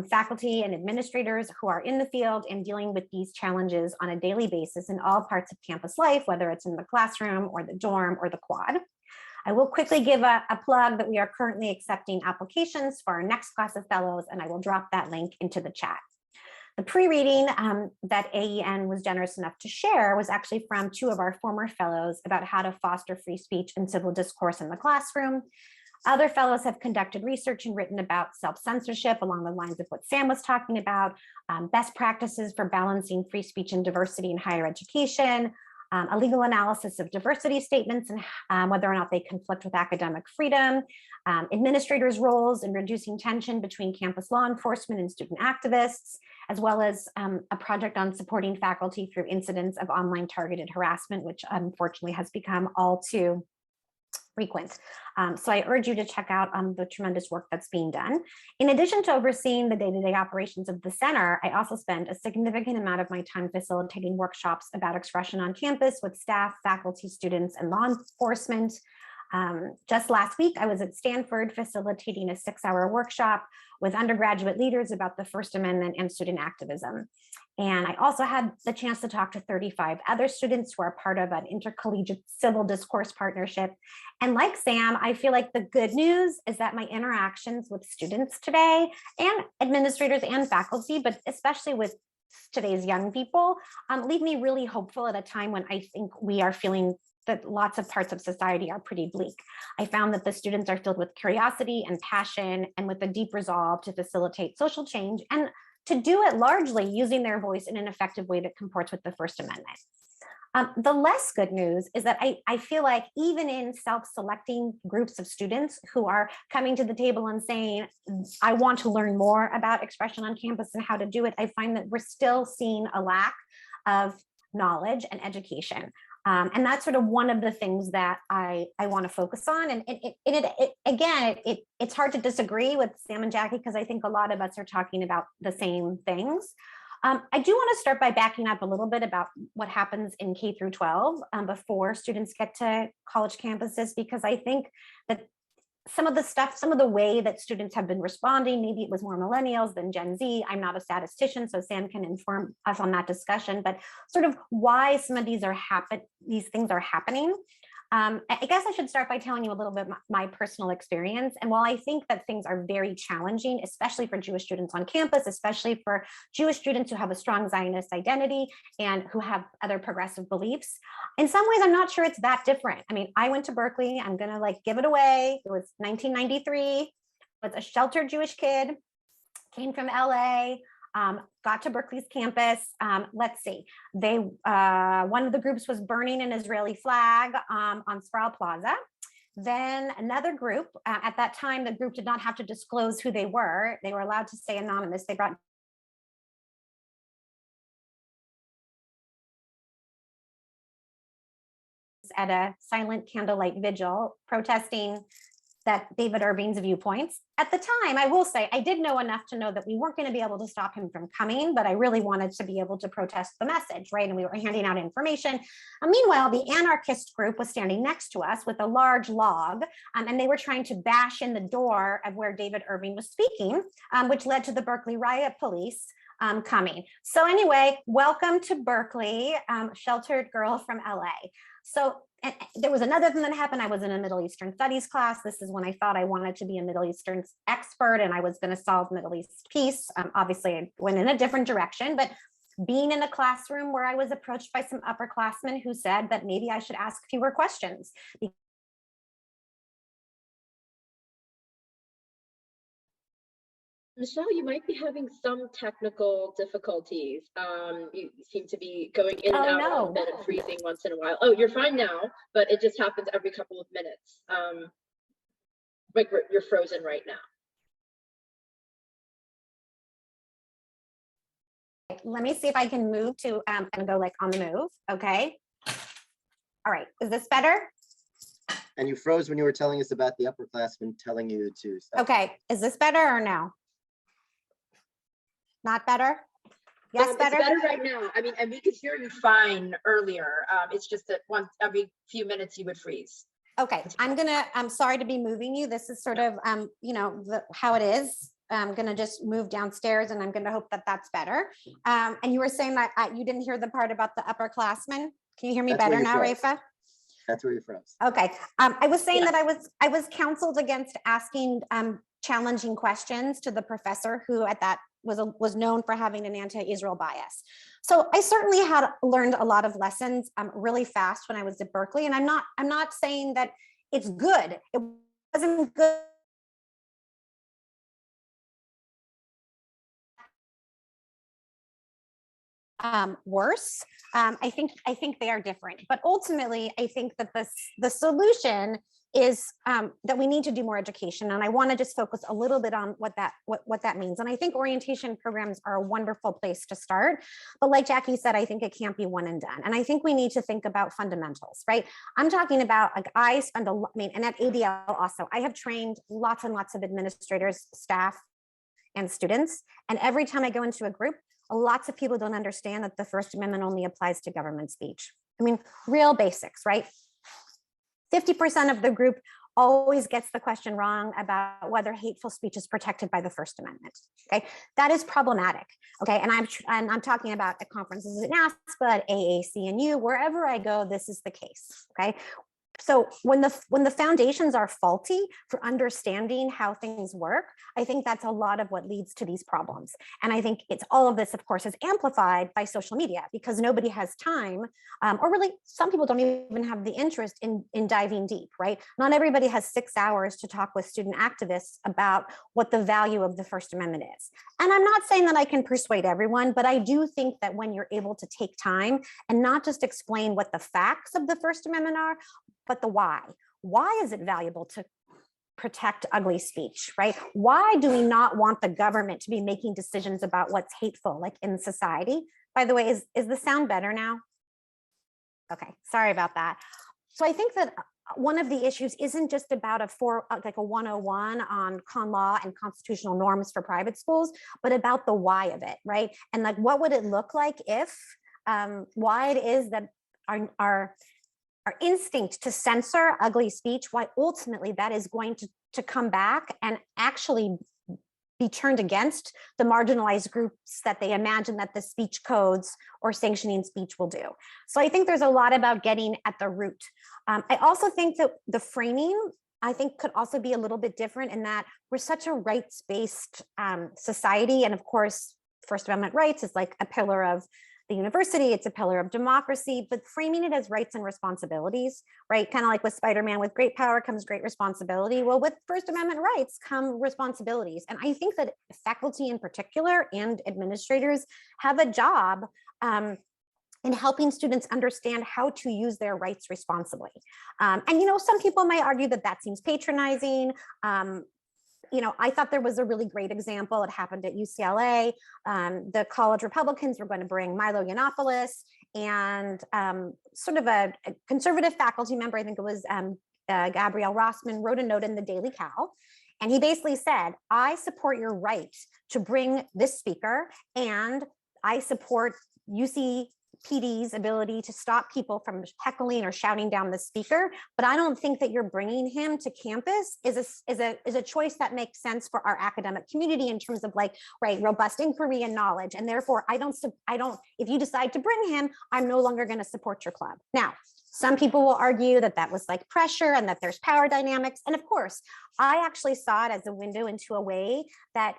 faculty and administrators who are in the field and dealing with these challenges on a daily basis in all parts of campus life, whether it's in the classroom or the dorm or the quad. I will quickly give a plug that we are currently accepting applications for our next class of fellows, and I will drop that link into the chat. The pre-reading that AEN was generous enough to share was actually from 2 of our former fellows about how to foster free speech and civil discourse in the classroom. Other fellows have conducted research and written about self-censorship along the lines of what Sam was talking about, best practices for balancing free speech and diversity in higher education, a legal analysis of diversity statements and whether or not they conflict with academic freedom, administrators' roles in reducing tension between campus law enforcement and student activists, as well as a project on supporting faculty through incidents of online targeted harassment, which unfortunately has become all too frequent. So I urge you to check out the tremendous work that's being done. In addition to overseeing the day-to-day operations of the center, I also spend a significant amount of my time facilitating workshops about expression on campus with staff, faculty, students, and law enforcement. Just last week, I was at Stanford facilitating a 6-hour workshop with undergraduate leaders about the First Amendment and student activism. And I also had the chance to talk to 35 other students who are part of an intercollegiate civil discourse partnership. And like Sam, I feel like the good news is that my interactions with students today and administrators and faculty, but especially with today's young people, leave me really hopeful at a time when I think we are feeling that lots of parts of society are pretty bleak. I found that the students are filled with curiosity and passion and with a deep resolve to facilitate social change and to do it largely using their voice in an effective way that comports with the First Amendment. The less good news is that I feel like even in self-selecting groups of students who are coming to the table and saying, I want to learn more about expression on campus and how to do it, I find that we're still seeing a lack of knowledge and education. And that's sort of one of the things that I want to focus on. And it's hard to disagree with Sam and Jackie because I think a lot of us are talking about the same things. I do want to start by backing up a little bit about what happens in K through 12 before students get to college campuses, because I think that some of the way that students have been responding, maybe it was more millennials than Gen Z. I'm not a statistician, so Sam can inform us on that discussion, but sort of why some of these things are happening. I guess I should start by telling you a little bit my personal experience. And while I think that things are very challenging, especially for Jewish students on campus, especially for Jewish students who have a strong Zionist identity and who have other progressive beliefs, in some ways, I'm not sure it's that different. I mean, I went to Berkeley. I'm going to give it away. It was 1993. I was a sheltered Jewish kid, came from LA. Got to Berkeley's campus. Let's see, one of the groups was burning an Israeli flag on Sproul Plaza. Then another group, at that time, the group did not have to disclose who they were. They were allowed to stay anonymous. They brought at a silent candlelight vigil protesting that David Irving's viewpoints. At the time, I will say, I did know enough to know that we weren't going to be able to stop him from coming, but I really wanted to be able to protest the message, right? And we were handing out information. Meanwhile, the anarchist group was standing next to us with a large log, and they were trying to bash in the door of where David Irving was speaking, which led to the Berkeley riot police coming. So anyway, welcome to Berkeley, sheltered girl from LA. So and there was another thing that happened. I was in a Middle Eastern studies class. This is when I thought I wanted to be a Middle Eastern expert and I was going to solve Middle East peace. Obviously, I went in a different direction, but being in a classroom where I was approached by some upperclassmen who said that maybe I should ask fewer questions. Michelle, you might be having some technical difficulties. You seem to be going in and out a little bit and freezing once in a while. Oh, you're fine now, but it just happens every couple of minutes. Like you're frozen right now. Let me see if I can move to and go on the move. Okay. All right. Is this better? And you froze when you were telling us about the upperclassmen telling you to stop. Okay. Is this better or no? Not better? Yes, better? It's better right now. I mean, and we could hear you fine earlier. It's just that once every few minutes you would freeze. Okay, I'm sorry to be moving you. This is sort of, you know, how it is. I'm gonna just move downstairs and I'm gonna hope that that's better. And you were saying that you didn't hear the part about the upperclassmen. Can you hear me That's where better you now, froze. Rafa? That's where you're froze. Okay, I was saying Yes. that I was counseled against asking challenging questions to the professor who at that was known for having an anti-Israel bias. So I certainly had learned a lot of lessons really fast when I was at Berkeley, and I'm not saying that it's good. It wasn't good. Worse. I think they are different, but ultimately, I think that the solution is that we need to do more education, and I want to just focus a little bit on what that means. And I think orientation programs are a wonderful place to start, but like Jackie said, I think it can't be one and done. And I think we need to think about fundamentals, right? I'm talking about like I spend and at ADL also, I have trained lots and lots of administrators, staff, and students, and every time I go into a group, lots of people don't understand that the First Amendment only applies to government speech. I mean, real basics, right? 50% of the group always gets the question wrong about whether hateful speech is protected by the First Amendment. Okay, that is problematic. Okay, and I'm talking about at conferences at NASPA, at AAC&U, wherever I go, this is the case. Okay. So when the foundations are faulty for understanding how things work, I think that's a lot of what leads to these problems. And I think it's all of this, of course, is amplified by social media because nobody has time, or really some people don't even have the interest in diving deep, right? Not everybody has 6 hours to talk with student activists about what the value of the First Amendment is. And I'm not saying that I can persuade everyone, but I do think that when you're able to take time and not just explain what the facts of the First Amendment are, but the why. Why is it valuable to protect ugly speech, right? Why do we not want the government to be making decisions about what's hateful, like in society? By the way, is the sound better now? Okay, sorry about that. So I think that one of the issues isn't just about a 101 on con law and constitutional norms for private schools, but about the why of it, right? And like, what would it look like if, why it is that our instinct to censor ugly speech, why ultimately that is going to come back and actually be turned against the marginalized groups that they imagine that the speech codes or sanctioning speech will do. So I think there's a lot about getting at the root. I also think that the framing, I think, could also be a little bit different in that we're such a rights-based society. And of course, First Amendment rights is like a pillar of the university, it's a pillar of democracy, but framing it as rights and responsibilities, right? Kind of like with Spider-Man, with great power comes great responsibility. Well, with First Amendment rights come responsibilities. And I think that faculty in particular and administrators have a job in helping students understand how to use their rights responsibly. And, you know, some people might argue that that seems patronizing. You know, I thought there was a really great example. It happened at UCLA. The college Republicans were going to bring Milo Yiannopoulos, and sort of a conservative faculty member, I think it was Gabrielle Rossman, wrote a note in the Daily Cal. And he basically said, I support your right to bring this speaker, and I support UCPD's ability to stop people from heckling or shouting down the speaker, but I don't think that you're bringing him to campus is a choice that makes sense for our academic community in terms of like, right, robust inquiry and knowledge. And therefore, I don't, if you decide to bring him, I'm no longer going to support your club. Now, some people will argue that that was like pressure and that there's power dynamics. And of course, I actually saw it as a window into a way that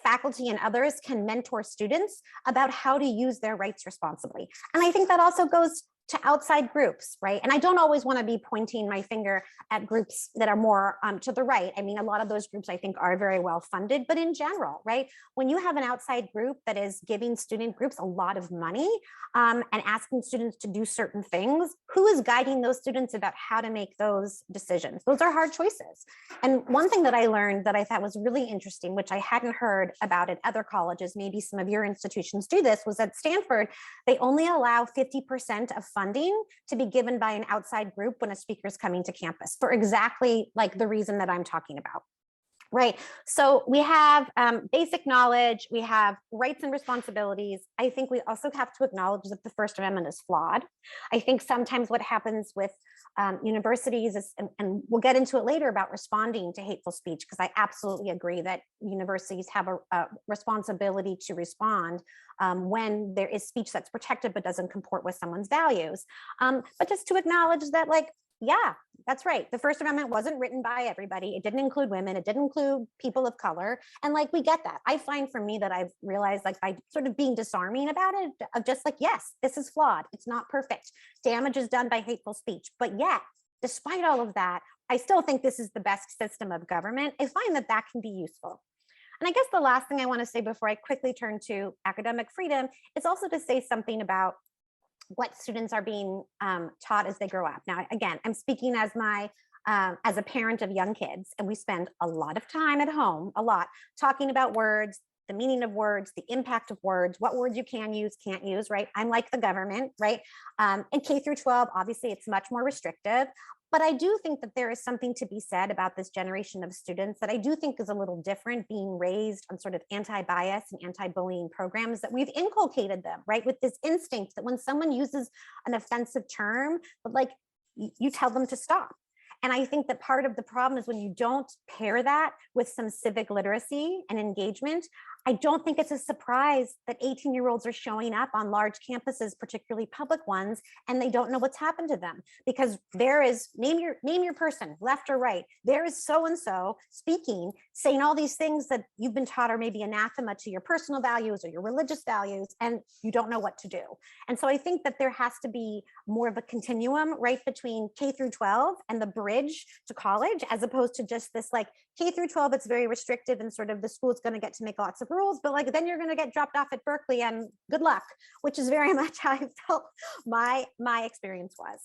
faculty and others can mentor students about how to use their rights responsibly. And I think that also goes to outside groups, right? And I don't always want to be pointing my finger at groups that are more to the right. I mean, a lot of those groups I think are very well funded, but in general, right? When you have an outside group that is giving student groups a lot of money and asking students to do certain things, who is guiding those students about how to make those decisions? Those are hard choices. And one thing that I learned that I thought was really interesting, which I hadn't heard about at other colleges, maybe some of your institutions do this, was at Stanford, they only allow 50% of funding to be given by an outside group when a speaker is coming to campus for exactly like the reason that I'm talking about. Right. So we have basic knowledge, we have rights and responsibilities. I think we also have to acknowledge that the First Amendment is flawed. I think sometimes what happens with universities is, and we'll get into it later about responding to hateful speech, because I absolutely agree that universities have a responsibility to respond when there is speech that's protected but doesn't comport with someone's values. But just to acknowledge that, like, yeah, that's right. The First Amendment wasn't written by everybody. It didn't include women. It didn't include people of color. And like, we get that. I find for me that I've realized, like, by sort of being disarming about it, of just like, yes, this is flawed. It's not perfect. Damage is done by hateful speech. But yet, despite all of that, I still think this is the best system of government. I find that that can be useful. And I guess the last thing I want to say before I quickly turn to academic freedom is also to say something about what students are being taught as they grow up. Now, again, I'm speaking as a parent of young kids, and we spend a lot of time at home, talking about words, the meaning of words, the impact of words, what words you can use, can't use, right? I'm like the government, right? In K through 12, obviously it's much more restrictive. But I do think that there is something to be said about this generation of students that I do think is a little different, being raised on sort of anti-bias and anti-bullying programs that we've inculcated them, right? With this instinct that when someone uses an offensive term, but like, you tell them to stop. And I think that part of the problem is when you don't pair that with some civic literacy and engagement. I don't think it's a surprise that 18-year-olds are showing up on large campuses, particularly public ones, and they don't know what's happened to them, because there is, name your person, left or right, there is so-and-so speaking, saying all these things that you've been taught are maybe anathema to your personal values or your religious values, and you don't know what to do. And so I think that there has to be more of a continuum right between K through 12 and the bridge to college, as opposed to just this like K through 12, it's very restrictive and sort of the school's going to get to make lots of rules, but like then you're going to get dropped off at Berkeley and good luck, which is very much how I felt my experience was.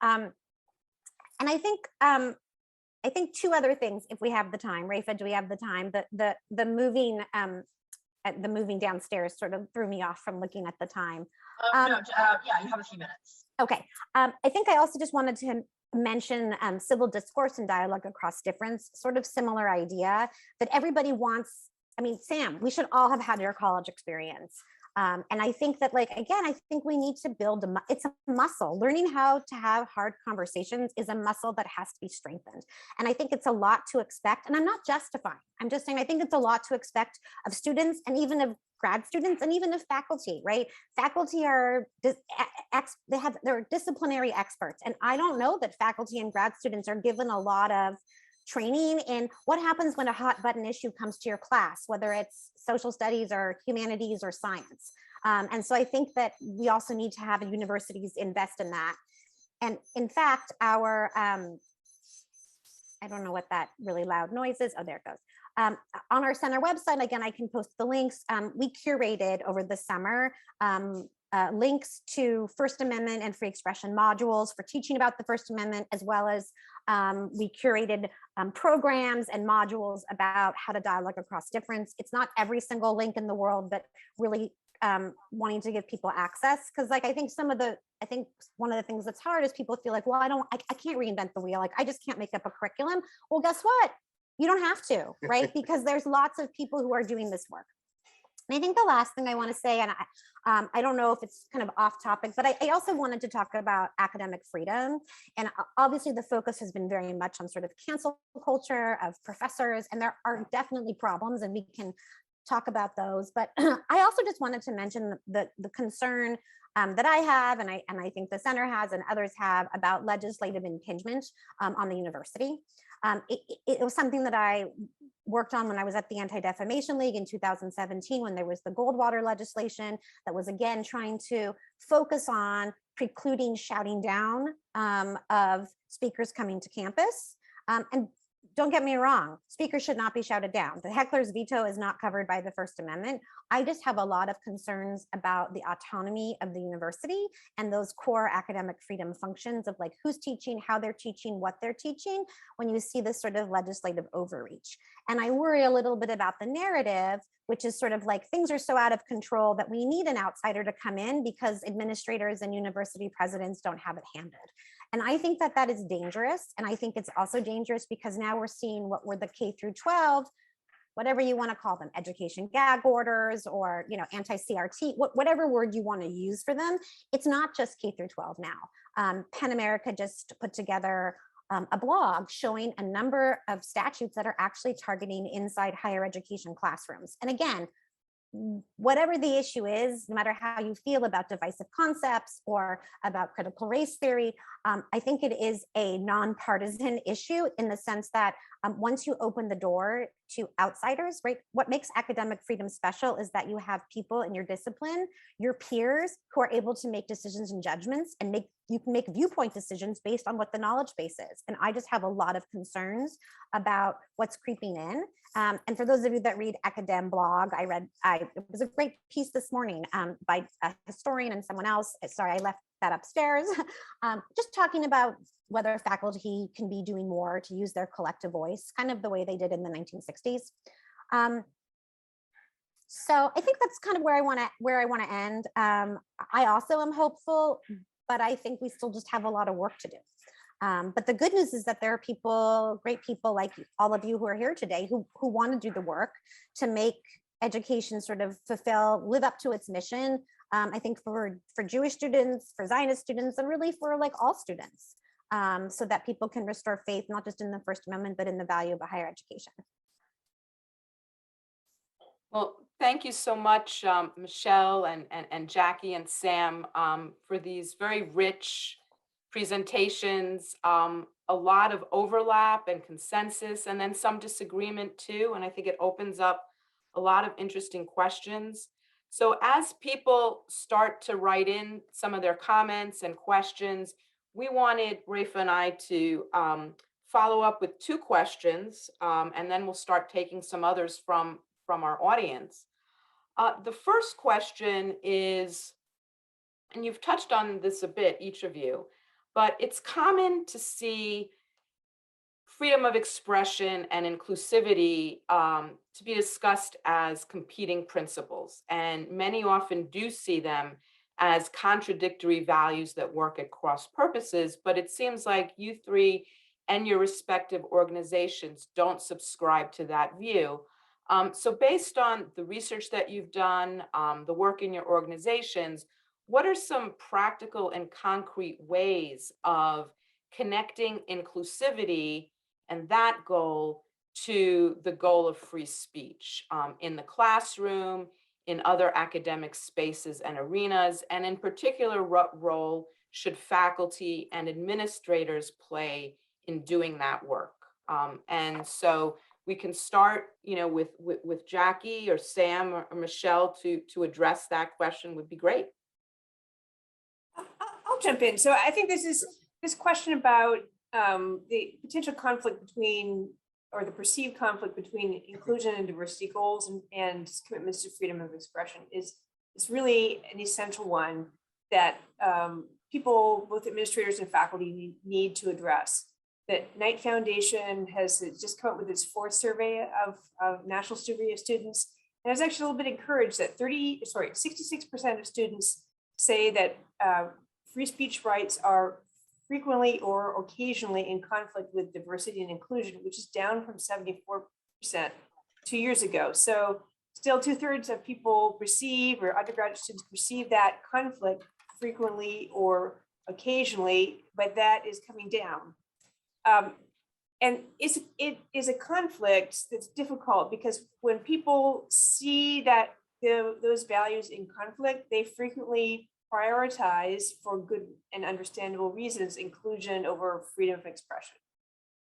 And I think two other things, if we have the time. Rafa, do we have the time? The moving downstairs sort of threw me off from looking at the time. No, yeah, you have a few minutes. Okay. I think I also just wanted to mention civil discourse and dialogue across difference, sort of similar idea that everybody wants. I mean, Sam, we should all have had your college experience. And I think that, like, again, I think we need to build it's a muscle. Learning how to have hard conversations is a muscle that has to be strengthened. And I think it's a lot to expect. And I'm not justifying, I'm just saying, I think it's a lot to expect of students and even of grad students and even of faculty, right? Faculty are, they're disciplinary experts. And I don't know that faculty and grad students are given a lot of training in what happens when a hot button issue comes to your class, whether it's social studies or humanities or science. And so I think that we also need to have universities invest in that. And in fact, our, I don't know what that really loud noise is. Oh, there it goes. On our center website, again, I can post the links. We curated over the summer links to First Amendment and free expression modules for teaching about the First Amendment, as well as we curated programs and modules about how to dialogue across difference. It's not every single link in the world, but really wanting to give people access. Because like, I think one of the things that's hard is people feel like, well, I can't reinvent the wheel. Like, I just can't make up a curriculum. Well, guess what? You don't have to, right? Because there's lots of people who are doing this work. And I think the last thing I want to say, and I don't know if it's kind of off topic, but I also wanted to talk about academic freedom. And obviously the focus has been very much on sort of cancel culture of professors, and there are definitely problems, and we can talk about those. But I also just wanted to mention the concern that I have, and I think the center has and others have, about legislative impingement on the university. It was something that I worked on when I was at the Anti-Defamation League in 2017, when there was the Goldwater legislation that was, again, trying to focus on precluding shouting down of speakers coming to campus. And don't get me wrong, speakers should not be shouted down. The heckler's veto is not covered by the First Amendment. I just have a lot of concerns about the autonomy of the university and those core academic freedom functions of like who's teaching, how they're teaching, what they're teaching, when you see this sort of legislative overreach. And I worry a little bit about the narrative, which is sort of like things are so out of control that we need an outsider to come in because administrators and university presidents don't have it handed. And I think that that is dangerous. And I think it's also dangerous because now we're seeing what were the K through 12, whatever you want to call them, education gag orders or, you know, anti-CRT, whatever word you want to use for them. It's not just K through 12 now. PEN America just put together a blog showing a number of statutes that are actually targeting inside higher education classrooms. And again, whatever the issue is, no matter how you feel about divisive concepts or about critical race theory, I think it is a nonpartisan issue in the sense that once you open the door to outsiders, right, what makes academic freedom special is that you have people in your discipline, your peers, who are able to make decisions and judgments, and you can make viewpoint decisions based on what the knowledge base is. And I just have a lot of concerns about what's creeping in. And for those of you that read Academ blog, it was a great piece this morning by a historian and someone else. Sorry, I left that upstairs. Just talking about whether faculty can be doing more to use their collective voice, kind of the way they did in the 1960s. So I think that's kind of where I want to end. I also am hopeful, but I think we still just have a lot of work to do. But the good news is that there are people, great people like all of you who are here today who want to do the work to make education sort of live up to its mission. I think for Jewish students, for Zionist students, and really for like all students, so that people can restore faith, not just in the First Amendment, but in the value of a higher education. Well, thank you so much, Michelle and Jackie and Sam, for these very rich presentations, a lot of overlap and consensus, and then some disagreement too. And I think it opens up a lot of interesting questions. So as people start to write in some of their comments and questions, we wanted Rafa and I to follow up with 2 questions, and then we'll start taking some others from our audience. The first question is, and you've touched on this a bit, each of you, but it's common to see freedom of expression and inclusivity to be discussed as competing principles. And many often do see them as contradictory values that work at cross purposes, but it seems like you 3 and your respective organizations don't subscribe to that view. So based on the research that you've done, the work in your organizations, what are some practical and concrete ways of connecting inclusivity and that goal to the goal of free speech in the classroom, in other academic spaces and arenas, and in particular, what role should faculty and administrators play in doing that work? And so we can start, with Jackie or Sam or Michelle to address that question would be great. I'll jump in. So I think this question about the potential conflict between, or the perceived conflict between inclusion and diversity goals and commitments to freedom of expression is really an essential one that people, both administrators and faculty, need to address. That Knight Foundation has just come up with its 4th survey of national survey of students. And I was actually a little bit encouraged that 66% of students say that free speech rights are frequently or occasionally in conflict with diversity and inclusion, which is down from 74% 2 years ago. So still 2/3 of people perceive, or undergraduate students perceive, that conflict frequently or occasionally, but that is coming down. And it is a conflict that's difficult because when people see that those values in conflict, they frequently prioritize, for good and understandable reasons, inclusion over freedom of expression.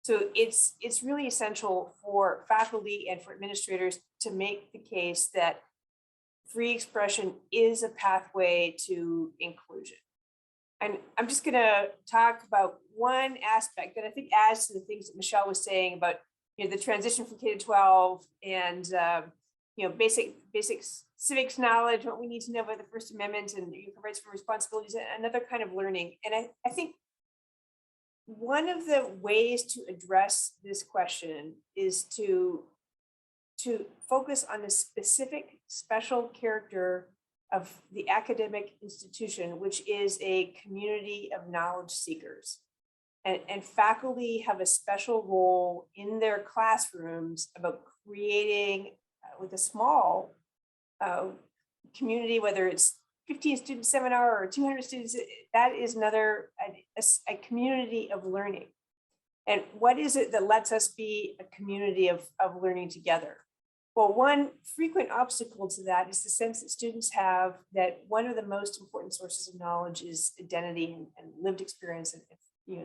So it's really essential for faculty and for administrators to make the case that free expression is a pathway to inclusion. And I'm just going to talk about one aspect that I think adds to the things that Michelle was saying about, the transition from K to 12 and basic civics knowledge, what we need to know about the First Amendment and human rights and responsibilities, another kind of learning. And I think one of the ways to address this question is to focus on the specific special character of the academic institution, which is a community of knowledge seekers. And faculty have a special role in their classrooms about creating with a small community, whether it's 15 student seminar or 200 students, that is another, a community of learning. And what is it that lets us be a community of learning together? Well, one frequent obstacle to that is the sense that students have that one of the most important sources of knowledge is identity and lived experience, and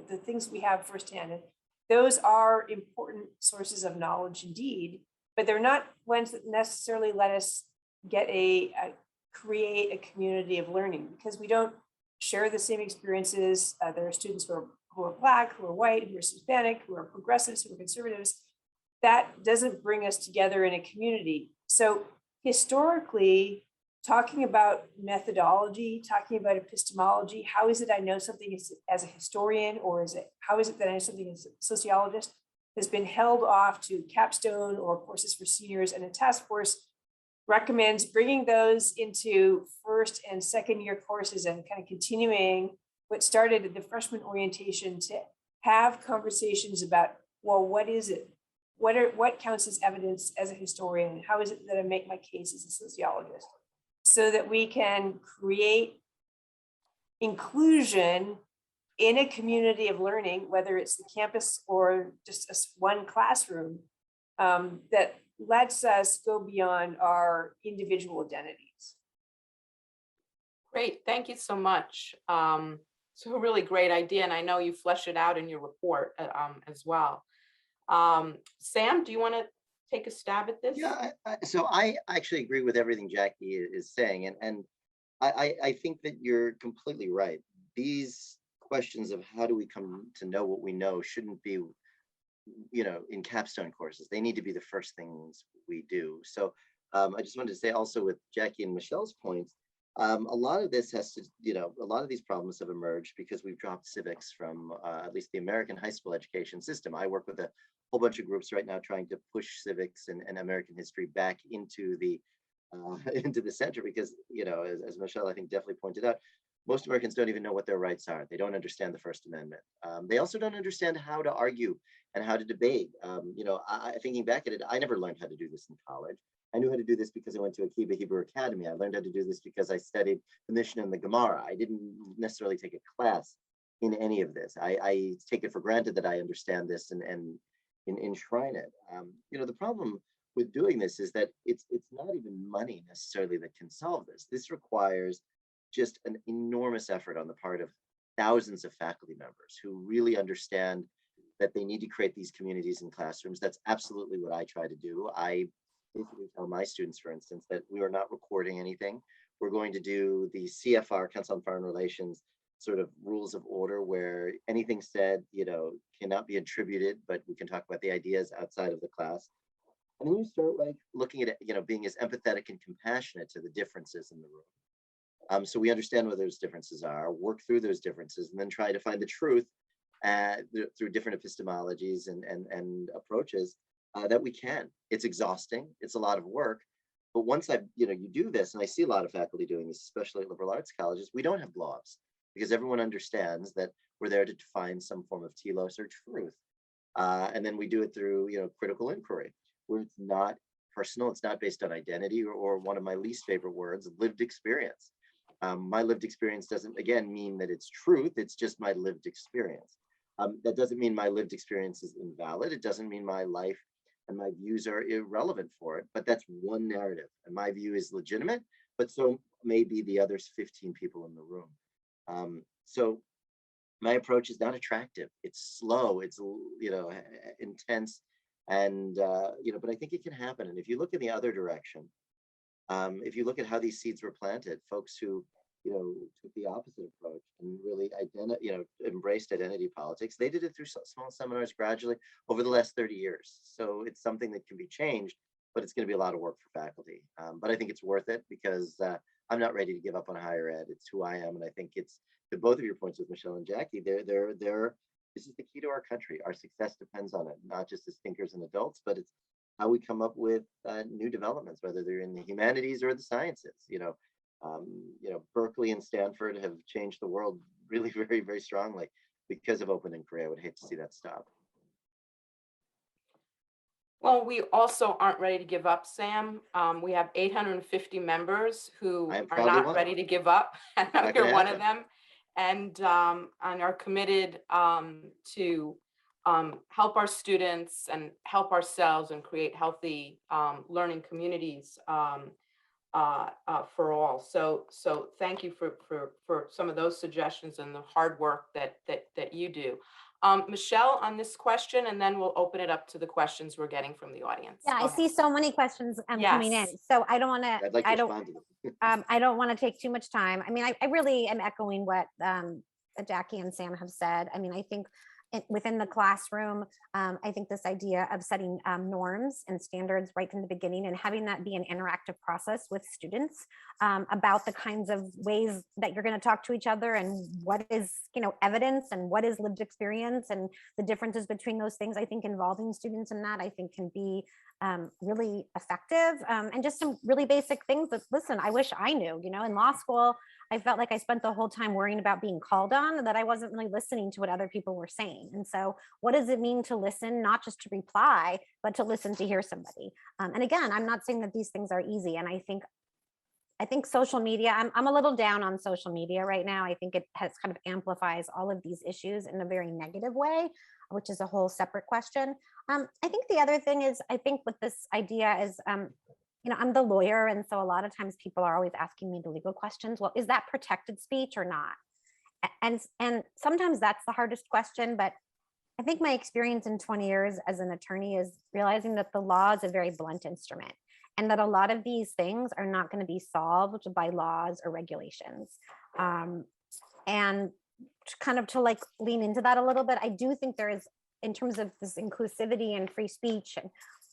the things we have firsthand. And those are important sources of knowledge indeed, but they're not ones that necessarily let us get create a community of learning, because we don't share the same experiences. There are students who are Black, who are white, who are Hispanic, who are progressives, who are conservatives. That doesn't bring us together in a community. So historically, talking about methodology, talking about epistemology, how is it I know something as a historian, or how is it that I know something as a sociologist, has been held off to capstone or courses for seniors, and a task force recommends bringing those into first and second year courses and kind of continuing what started at the freshman orientation to have conversations about, well, what is it? What counts as evidence as a historian? How is it that I make my case as a sociologist? So that we can create inclusion in a community of learning, whether it's the campus or just one classroom, that lets us go beyond our individual identities. Great, thank you so much. So a really great idea, and I know you flesh it out in your report as well. Sam, do you want to take a stab at this? Yeah, so I actually agree with everything Jackie is saying, and I think that you're completely right. These questions of how do we come to know what we know shouldn't be, in capstone courses. They need to be the first things we do. So I just wanted to say also with Jackie and Michelle's points, a lot of this has to, a lot of these problems have emerged because we've dropped civics from at least the American high school education system. I work with a whole bunch of groups right now trying to push civics and American history back into the center, because, as Michelle, I think, definitely pointed out, most Americans don't even know what their rights are. They don't understand the First Amendment. They also don't understand how to argue and how to debate. Thinking back at it, I never learned how to do this in college. I knew how to do this because I went to Akiba Hebrew Academy. I learned how to do this because I studied the Mishnah and the Gemara. I didn't necessarily take a class in any of this. I take it for granted that I understand this and enshrine it. The problem with doing this is that it's not even money necessarily that can solve this. This requires just an enormous effort on the part of thousands of faculty members who really understand that they need to create these communities in classrooms. That's absolutely what I try to do. I basically tell my students, for instance, that we are not recording anything. We're going to do the CFR, Council on Foreign Relations, sort of rules of order, where anything said, cannot be attributed, but we can talk about the ideas outside of the class. And then you start looking at it, being as empathetic and compassionate to the differences in the room. So we understand what those differences are, work through those differences, and then try to find the truth through different epistemologies and approaches that we can. It's exhausting. It's a lot of work. But once you do this, and I see a lot of faculty doing this, especially at liberal arts colleges, we don't have blobs, because everyone understands that we're there to find some form of telos or truth. And then we do it through, critical inquiry, where it's not personal, it's not based on identity, or one of my least favorite words, lived experience. My lived experience doesn't, again, mean that it's truth. It's just my lived experience. That doesn't mean my lived experience is invalid. It doesn't mean my life and my views are irrelevant for it, but that's one narrative. And my view is legitimate, but so may be the other 15 people in the room. So my approach is not attractive. It's slow, it's, intense, and, but I think it can happen. And if you look in the other direction, if you look at how these seeds were planted, folks who, took the opposite approach and really embraced identity politics, they did it through small seminars gradually over the last 30 years. So it's something that can be changed, but it's going to be a lot of work for faculty. But I think it's worth it, because I'm not ready to give up on higher ed. It's who I am. And I think it's, to both of your points with Michelle and Jackie, this is the key to our country. Our success depends on it, not just as thinkers and adults, but it's how we come up with new developments, whether they're in the humanities or the sciences. Berkeley and Stanford have changed the world really very, very strongly. because of open inquiry. I would hate to see that stop. Well, we also aren't ready to give up, Sam. We have 850 members who I am are probably not one. ready to give up, and Not you're gonna one of happen. them, and are committed to help our students and help ourselves and create healthy learning communities for all. So thank you for some of those suggestions and the hard work that you do. Michelle, on this question, and then we'll open it up to the questions we're getting from the audience. Yeah, I Go see ahead. so many questions coming in. Yes. So I don't want to, I'd like to I don't, respond to them. I don't want to take too much time. I mean, I really am echoing what Jackie and Sam have said. I mean, I think within the classroom, I think this idea of setting norms and standards right from the beginning and having that be an interactive process with students about the kinds of ways that you're going to talk to each other and what is, evidence and what is lived experience and the differences between those things. I think involving students in that, I think, can be really effective, and just some really basic things that, listen, I wish I knew, in law school, I felt like I spent the whole time worrying about being called on, that I wasn't really listening to what other people were saying. And so what does it mean to listen, not just to reply, but to listen to hear somebody? And again, I'm not saying that these things are easy. And I think social media, I'm a little down on social media right now. I think it has kind of amplifies all of these issues in a very negative way, which is a whole separate question. I think the other thing is, I think with this idea is, I'm the lawyer. And so a lot of times people are always asking me the legal questions. Well, is that protected speech or not? And sometimes that's the hardest question, but I think my experience in 20 years as an attorney is realizing that the law is a very blunt instrument and that a lot of these things are not going to be solved by laws or regulations. And kind of to like lean into that a little bit, I do think there is, in terms of this inclusivity and free speech, and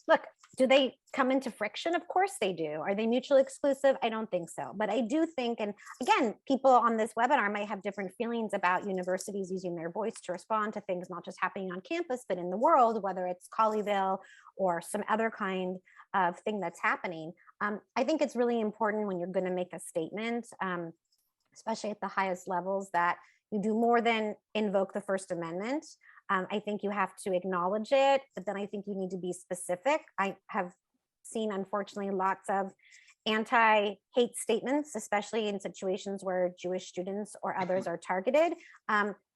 look, do they come into friction? Of course they do. Are they mutually exclusive? I don't think so. But I do think, and again, people on this webinar might have different feelings about universities using their voice to respond to things not just happening on campus, but in the world, whether it's Colleyville or some other kind of thing that's happening. I think it's really important when you're going to make a statement, especially at the highest levels, that you do more than invoke the First Amendment. I think you have to acknowledge it, but then I think you need to be specific. I have seen, unfortunately, lots of anti-hate statements, especially in situations where Jewish students or others are targeted.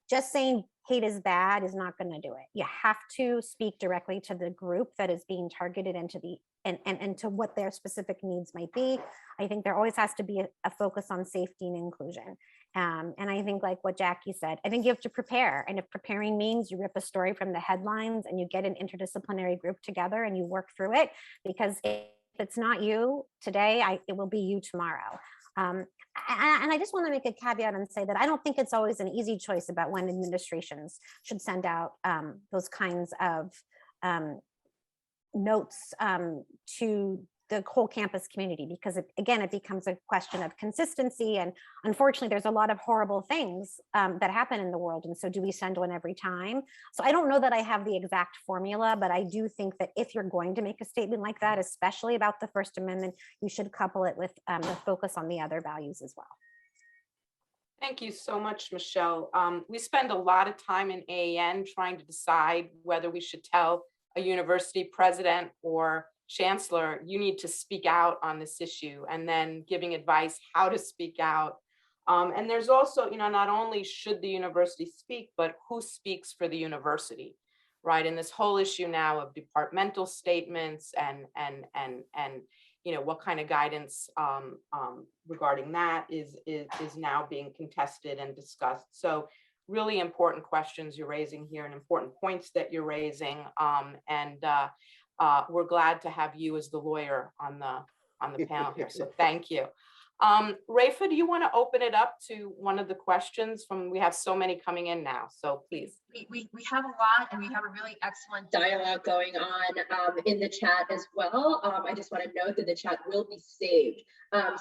Just saying hate is bad is not going to do it. You have to speak directly to the group that is being targeted and to and to what their specific needs might be. I think there always has to be a focus on safety and inclusion. And I think, like what Jackie said, I think you have to prepare. And if preparing means you rip a story from the headlines and you get an interdisciplinary group together and you work through it, because if it's not you today, it will be you tomorrow. And I just want to make a caveat and say that I don't think it's always an easy choice about when administrations should send out those kinds of notes to the whole campus community, because again, it becomes a question of consistency. And unfortunately, there's a lot of horrible things that happen in the world. And so do we send one every time? So I don't know that I have the exact formula, but I do think that if you're going to make a statement like that, especially about the First Amendment, you should couple it with the focus on the other values as well. Thank you so much, Michelle. We spend a lot of time in AEN trying to decide whether we should tell a university president or chancellor, you need to speak out on this issue, and then giving advice how to speak out. And there's also, not only should the university speak, but who speaks for the university, right? And this whole issue now of departmental statements and what kind of guidance regarding that is now being contested and discussed. So really important questions you're raising here and important points that you're raising. We're glad to have you as the lawyer on the panel here. So thank you. Rafa, do you want to open it up to one of the questions we have so many coming in now, so please. We have a lot, and we have a really excellent dialogue going on in the chat as well. I just want to note that the chat will be saved.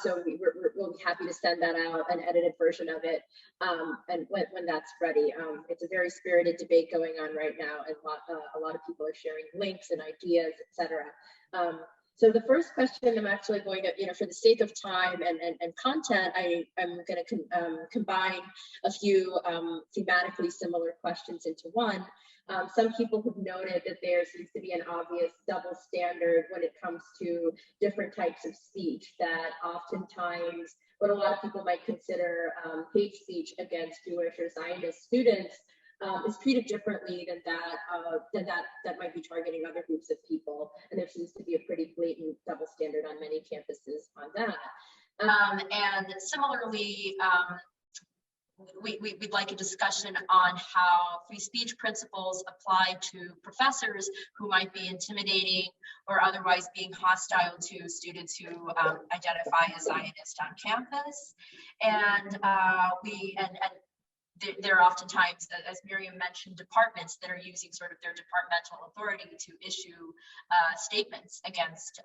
So we'll be happy to send that out, an edited version of it, and when that's ready. It's a very spirited debate going on right now, and a lot of people are sharing links and ideas, etc. So the first question I'm actually going to, for the sake of time and content, I'm going to combine a few thematically similar questions into one. Some people have noted that there seems to be an obvious double standard when it comes to different types of speech, that oftentimes what a lot of people might consider hate speech against Jewish or Zionist students is treated differently than that might be targeting other groups of people. And there seems to be a pretty blatant double standard on many campuses on that. And similarly, we'd like a discussion on how free speech principles apply to professors who might be intimidating or otherwise being hostile to students who identify as Zionist on campus. And there are oftentimes, as Miriam mentioned, departments that are using sort of their departmental authority to issue statements against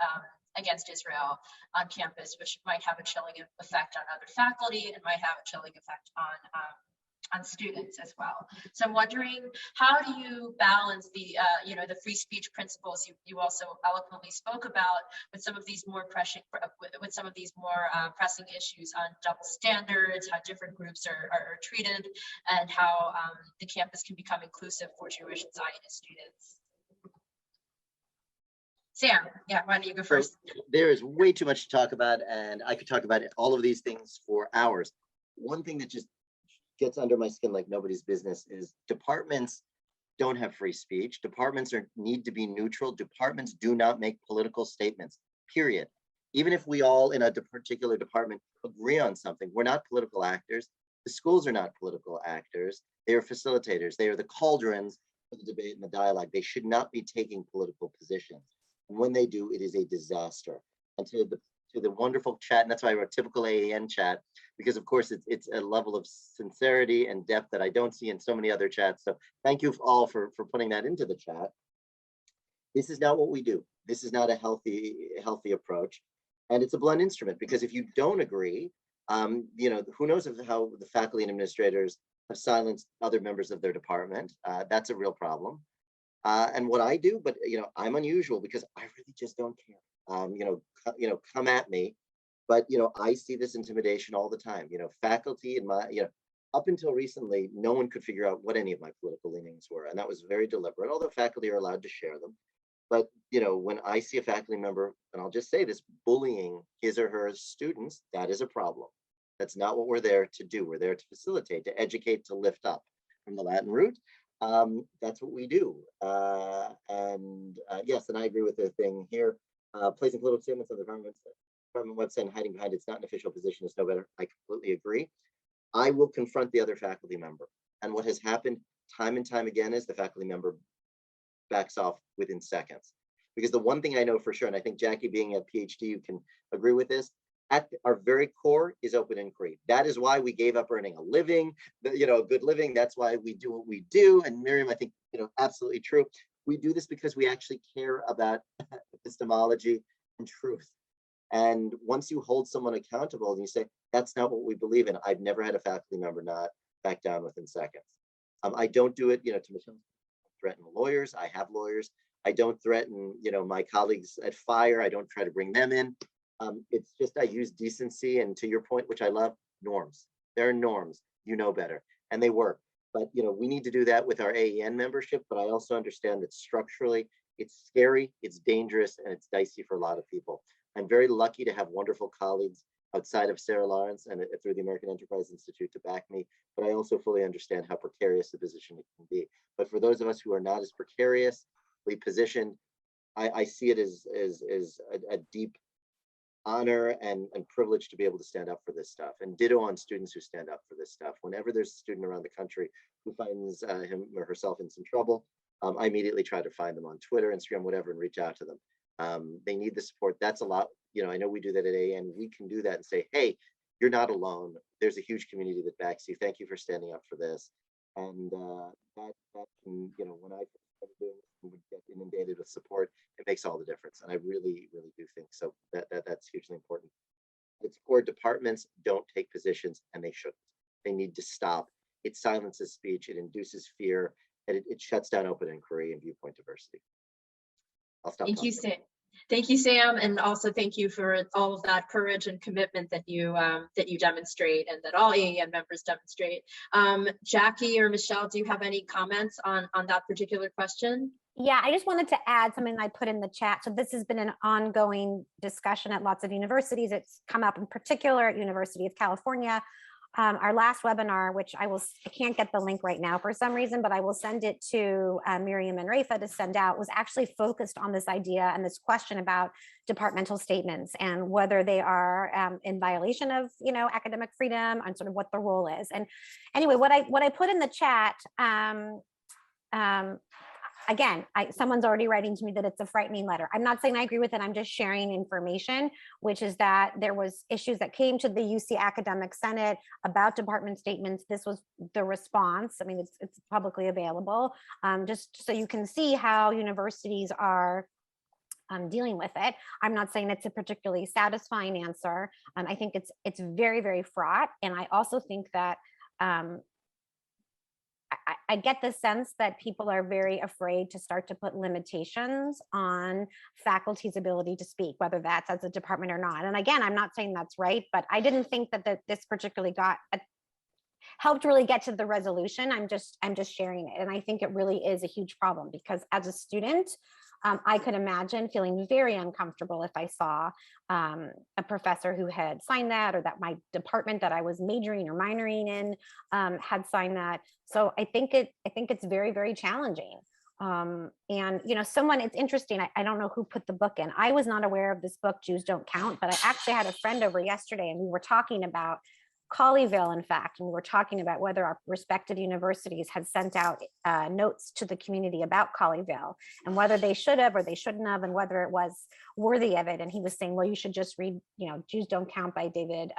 Israel on campus, which might have a chilling effect on other faculty and might have a chilling effect on students as well. So I'm wondering, how do you balance the the free speech principles you also eloquently spoke about with some of these more pressing issues on double standards, how different groups are treated, and how the campus can become inclusive for Jewish and Zionist students? Sam, yeah, why don't you go first? So there is way too much to talk about, and I could talk about all of these things for hours. One thing that just gets under my skin like nobody's business is departments don't have free speech. Departments need to be neutral. Departments do not make political statements, period. Even if we all in a particular department agree on something, we're not political actors. The schools are not political actors. They are facilitators. They are the cauldrons for the debate and the dialogue. They should not be taking political positions. And when they do, it is a disaster. And to the wonderful chat, and that's why I wrote typical AAN chat, because of course it's a level of sincerity and depth that I don't see in so many other chats. So thank you all for putting that into the chat. This is not what we do. This is not a healthy approach. And it's a blunt instrument, because if you don't agree, who knows how the faculty and administrators have silenced other members of their department. That's a real problem. And what I do, but I'm unusual because I really just don't care. Come at me, but I see this intimidation all the time. Faculty in my, up until recently, no one could figure out what any of my political leanings were, and that was very deliberate. Although faculty are allowed to share them, but when I see a faculty member, and I'll just say this, bullying his or her students, that is a problem. That's not what we're there to do. We're there to facilitate, to educate, to lift up. From the Latin root, that's what we do. Yes, and I agree with the thing here. Placing political statements on the department website and hiding behind it's not an official position is no better. I completely agree. I will confront the other faculty member. And what has happened time and time again is the faculty member backs off within seconds. Because the one thing I know for sure, and I think Jackie being a PhD, you can agree with this, at our very core is open inquiry. That is why we gave up earning a living, a good living. That's why we do what we do. And Miriam, I think, absolutely true. We do this because we actually care about epistemology and truth. And once you hold someone accountable and you say, that's not what we believe in, I've never had a faculty member not back down within seconds. I don't do it, to Michelle, threaten lawyers. I have lawyers. I don't threaten, my colleagues at FIRE. I don't try to bring them in. It's just, I use decency, and to your point, which I love, norms. There are norms, better, and they work. But, we need to do that with our AEN membership, but I also understand that structurally, it's scary, it's dangerous, and it's dicey for a lot of people. I'm very lucky to have wonderful colleagues outside of Sarah Lawrence and through the American Enterprise Institute to back me, but I also fully understand how precarious the position it can be. But for those of us who are not as precariously positioned, I see it as a deep honor and privilege to be able to stand up for this stuff, and ditto on students who stand up for this stuff. Whenever there's a student around the country who finds him or herself in some trouble, I immediately try to find them on Twitter, Instagram, whatever, and reach out to them. They need the support. That's a lot. I know we do that at AN. We can do that and say, hey, you're not alone. There's a huge community that backs you. Thank you for standing up for this. And that can, when I started doing this and would get inundated with support, it makes all the difference. And I really, really do think so. That's hugely important. Its core departments don't take positions, and they shouldn't. They need to stop. It silences speech. It induces fear, and it shuts down open inquiry and viewpoint diversity. I'll stop. Thank you, Sam. Thank you, Sam, and also thank you for all of that courage and commitment that you demonstrate and that all AEN members demonstrate. Jackie or Michelle, do you have any comments on that particular question? Yeah, I just wanted to add something I put in the chat. So this has been an ongoing discussion at lots of universities. It's come up in particular at University of California. Our last webinar, which I can't get the link right now for some reason, but I will send it to Miriam and Rafa to send out, was actually focused on this idea and this question about departmental statements and whether they are in violation of, academic freedom and sort of what the role is. And anyway, what I put in the chat, again, someone's already writing to me that it's a frightening letter. I'm not saying I agree with it. I'm just sharing information, which is that there was issues that came to the UC Academic Senate about department statements. This was the response. I mean, it's publicly available, just so you can see how universities are dealing with it. I'm not saying it's a particularly satisfying answer. I think it's very, very fraught. And I also think that I get the sense that people are very afraid to start to put limitations on faculty's ability to speak, whether that's as a department or not. And again, I'm not saying that's right, but I didn't think that this particularly helped really get to the resolution. I'm just sharing it. And I think it really is a huge problem because as a student, I could imagine feeling very uncomfortable if I saw a professor who had signed that, or that my department that I was majoring or minoring in had signed that. So I think it's very, very challenging. And it's interesting. I don't know who put the book in. I was not aware of this book, Jews Don't Count, but I actually had a friend over yesterday, and we were talking about Colleyville, in fact, and we were talking about whether our respective universities had sent out notes to the community about Colleyville and whether they should have or they shouldn't have, and whether it was worthy of it. And he was saying, well, you should just read, Jews Don't Count by David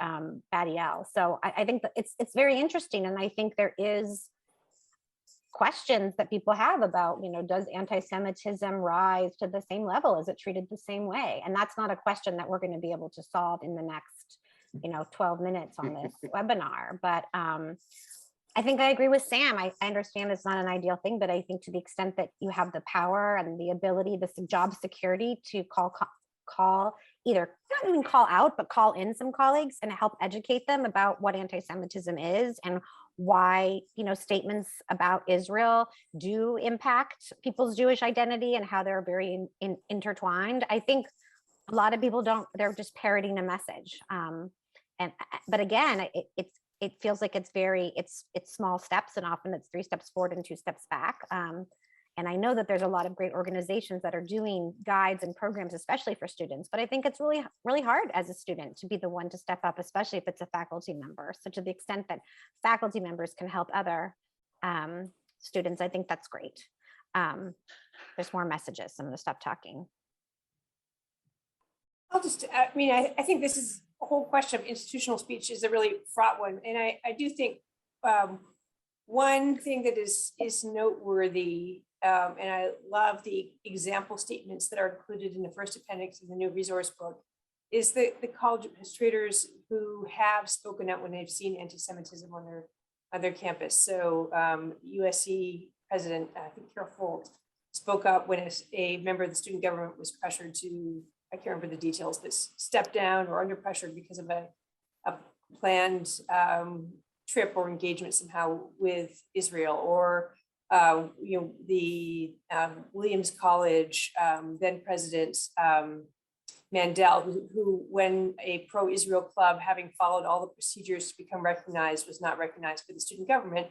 Badiel. So I think that it's very interesting. And I think there is questions that people have about, does anti-Semitism rise to the same level? Is it treated the same way? And that's not a question that we're going to be able to solve in the next 12 minutes on this webinar. But I think I agree with Sam. I understand it's not an ideal thing, but I think to the extent that you have the power and the ability, the job security to call either, not even call out, but call in some colleagues and help educate them about what anti-Semitism is and why, statements about Israel do impact people's Jewish identity and how they're very intertwined. I think a lot of people they're just parroting a message. But again, it feels like it's small steps, and often it's 3 steps forward and 2 steps back. And I know that there's a lot of great organizations that are doing guides and programs, especially for students. But I think it's really, really hard as a student to be the one to step up, especially if it's a faculty member. So to the extent that faculty members can help other students, I think that's great. There's more messages. I'm going to stop talking. I think this is a whole question of institutional speech is a really fraught one. And I do think one thing that is noteworthy, and I love the example statements that are included in the first appendix of the new resource book, is the college administrators who have spoken out when they've seen anti-Semitism on their campus. So USC President, I think Carol Folt, spoke up when a member of the student government was pressured to, I can't remember the details, but step down or under pressure because of a planned trip or engagement somehow with Israel, or the Williams College then President Mandel, who when a pro-Israel club, having followed all the procedures to become recognized, was not recognized by the student government,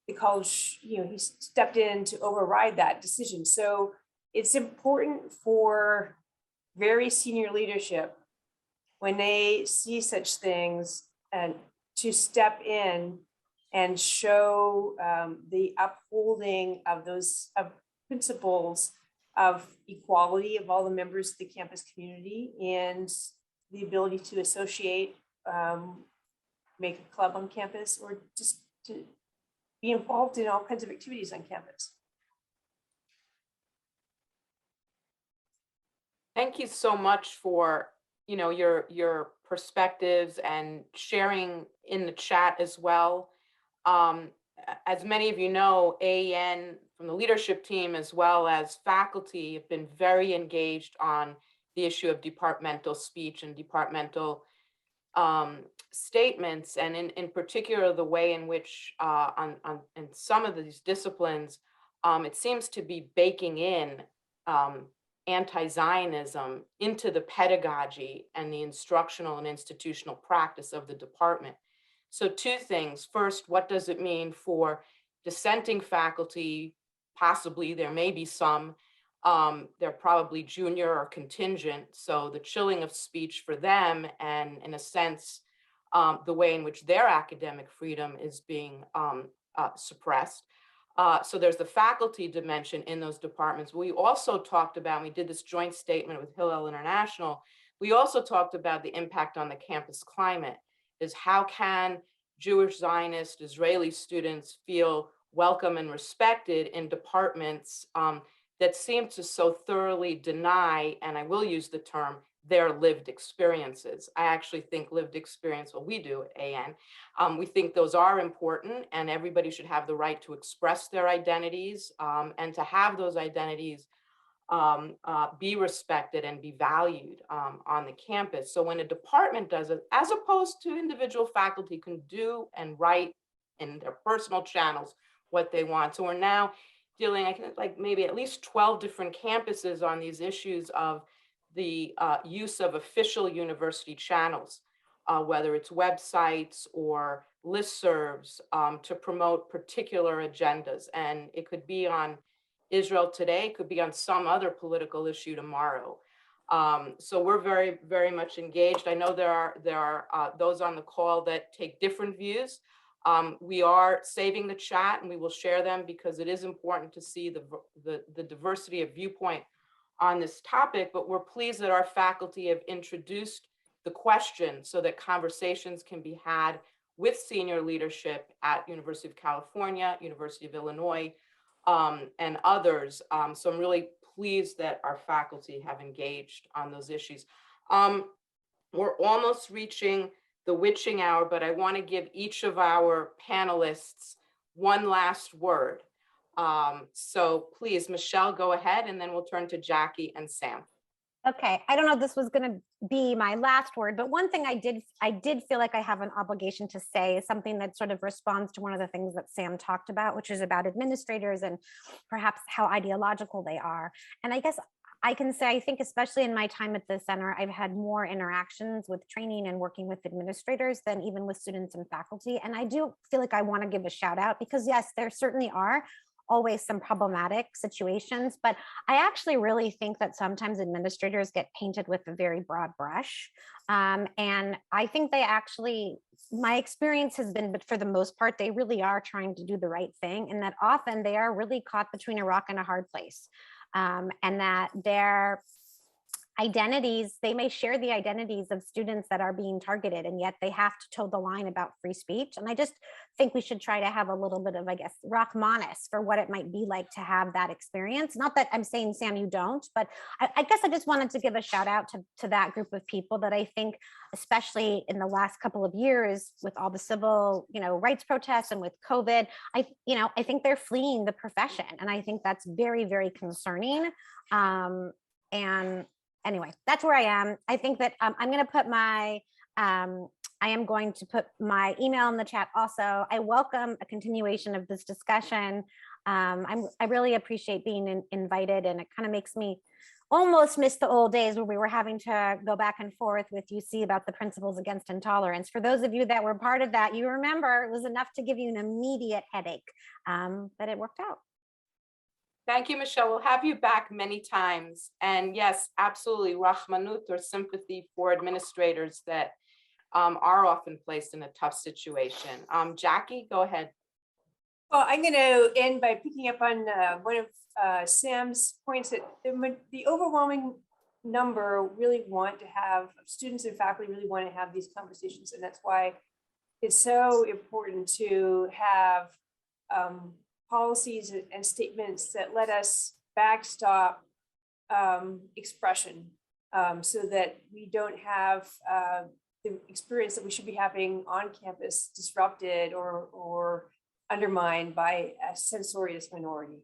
the college, he stepped in to override that decision. So it's important for very senior leadership, when they see such things, and to step in and show the upholding of those principles of equality of all the members of the campus community, and the ability to associate, make a club on campus, or just to be involved in all kinds of activities on campus. Thank you so much for, your perspectives and sharing in the chat as well. As many of you know, AEN from the leadership team as well as faculty have been very engaged on the issue of departmental speech and departmental statements, and in particular the way in which in some of these disciplines it seems to be baking in anti-Zionism into the pedagogy and the instructional and institutional practice of the department. So two things. First, what does it mean for dissenting faculty? Possibly there may be some, they're probably junior or contingent, so the chilling of speech for them, and in a sense, the way in which their academic freedom is being suppressed. So there's the faculty dimension in those departments. We also talked about, we did this joint statement with Hillel International, we also talked about the impact on the campus climate, is how can Jewish Zionist Israeli students feel welcome and respected in departments that seem to so thoroughly deny, and I will use the term, their lived experiences. I actually think lived experience, well, we do at AN, we think those are important, and everybody should have the right to express their identities and to have those identities be respected and be valued on the campus. So when a department does it, as opposed to individual faculty can do and write in their personal channels what they want. So we're now dealing, I think, like maybe at least 12 different campuses on these issues of the use of official university channels, whether it's websites or listservs to promote particular agendas. And it could be on Israel today, it could be on some other political issue tomorrow. So we're very, very much engaged. I know there are those on the call that take different views. We are saving the chat and we will share them because it is important to see the diversity of viewpoint on this topic, but we're pleased that our faculty have introduced the question so that conversations can be had with senior leadership at University of California, University of Illinois, and others. So I'm really pleased that our faculty have engaged on those issues. We're almost reaching the witching hour, but I want to give each of our panelists one last word. So please, Michelle, go ahead, and then we'll turn to Jackie and Sam. Okay, I don't know if this was going to be my last word, but one thing I did feel like I have an obligation to say is something that sort of responds to one of the things that Sam talked about, which is about administrators and perhaps how ideological they are. And I guess I can say, I think especially in my time at the center, I've had more interactions with training and working with administrators than even with students and faculty. And I do feel like I want to give a shout out because yes, there certainly are always some problematic situations, but I actually really think that sometimes administrators get painted with a very broad brush. And I think they actually, my experience has been, but for the most part, they really are trying to do the right thing, and that often they are really caught between a rock and a hard place. And that their identities, they may share the identities of students that are being targeted, and yet they have to toe the line about free speech. And I just think we should try to have a little bit of, I guess, Rachmanis for what it might be like to have that experience. Not that I'm saying, Sam, you don't, but I guess I just wanted to give a shout out to that group of people that I think, especially in the last couple of years with all the civil, rights protests and with COVID, I think they're fleeing the profession. And I think that's very, very concerning. And anyway, that's where I am. I think that I'm going to put I am going to put my email in the chat also. I welcome a continuation of this discussion. I really appreciate being invited, and it kind of makes me almost miss the old days where we were having to go back and forth with UC about the principles against intolerance. For those of you that were part of that, you remember it was enough to give you an immediate headache, but it worked out. Thank you, Michelle. We'll have you back many times. And yes, absolutely, Rahmanut or sympathy for administrators that are often placed in a tough situation. Jackie, go ahead. Well, I'm going to end by picking up on one of Sam's points that the overwhelming number really want to have, students and faculty really want to have these conversations. And that's why it's so important to have policies and statements that let us backstop expression so that we don't have the experience that we should be having on campus disrupted or undermined by a censorious minority.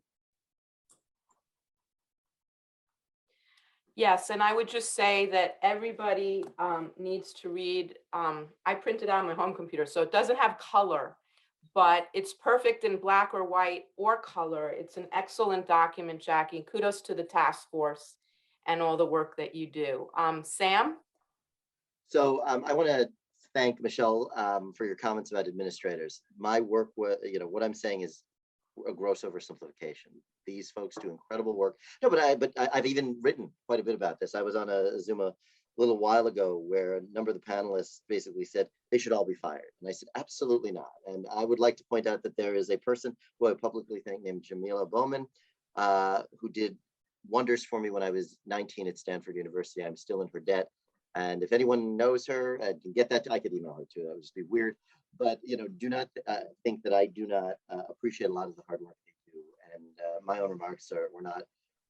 Yes, and I would just say that everybody needs to read. I printed out on my home computer, so it doesn't have color, but it's perfect in black or white or color. It's an excellent document, Jackie. Kudos to the task force and all the work that you do. Sam? So I want to thank Michelle for your comments about administrators. My work, what I'm saying is a gross oversimplification. These folks do incredible work. No, but I've even written quite a bit about this. I was on a Zoom a little while ago where a number of the panelists basically said they should all be fired. And I said, absolutely not. And I would like to point out that there is a person who I publicly thank named Jamila Bowman, who did wonders for me when I was 19 at Stanford University. I'm still in her debt. And if anyone knows her and can get that, I could email her too. That would just be weird. But do not think that I do not appreciate a lot of the hard work they do. And my own remarks were not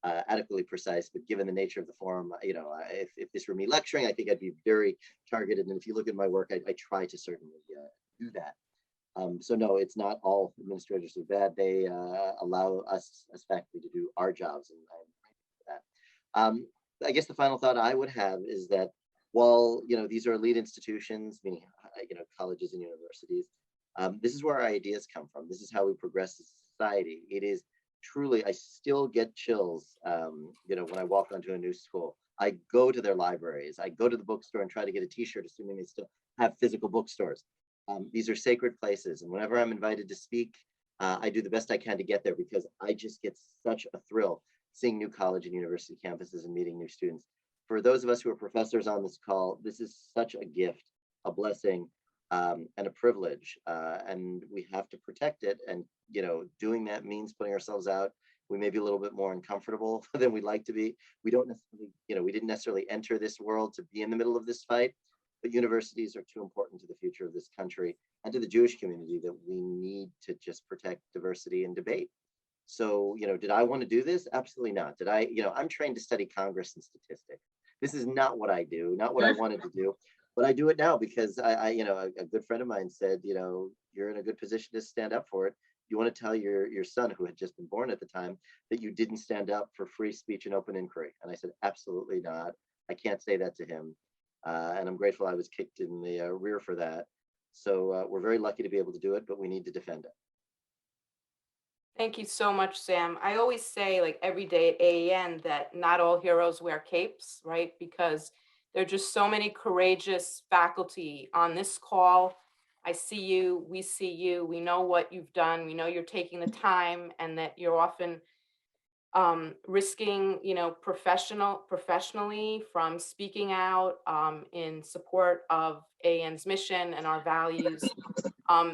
adequately precise, but given the nature of the forum, if this were me lecturing, I think I'd be very targeted. And if you look at my work, I try to certainly do that. So no, it's not all administrators are bad. They allow us as faculty to do our jobs, and I'm grateful for that. I guess the final thought I would have is that while these are elite institutions, meaning colleges and universities, this is where our ideas come from. This is how we progress as a society. It is truly, I still get chills, when I walk onto a new school. I go to their libraries. I go to the bookstore and try to get a T-shirt, assuming they still have physical bookstores. These are sacred places, and whenever I'm invited to speak, I do the best I can to get there because I just get such a thrill seeing new college and university campuses and meeting new students. For those of us who are professors on this call, this is such a gift, a blessing, and a privilege, and we have to protect it. And doing that means putting ourselves out. We may be a little bit more uncomfortable than we'd like to be. We don't necessarily, we didn't necessarily enter this world to be in the middle of this fight, but universities are too important to the future of this country and to the Jewish community that we need to just protect diversity and debate. So, did I want to do this? Absolutely not. Did I, I'm trained to study Congress and statistics. This is not what I do, not what I wanted to do, but I do it now because a good friend of mine said, you're in a good position to stand up for it. You want to tell your son, who had just been born at the time, that you didn't stand up for free speech and open inquiry. And I said, absolutely not. I can't say that to him. And I'm grateful I was kicked in the rear for that. So we're very lucky to be able to do it, but we need to defend it. Thank you so much, Sam. I always say, like every day at AEN, that not all heroes wear capes, right? Because there are just so many courageous faculty on this call. I see you, we see you, we know what you've done, we know you're taking the time and that you're often risking, professionally from speaking out in support of AEN's mission and our values.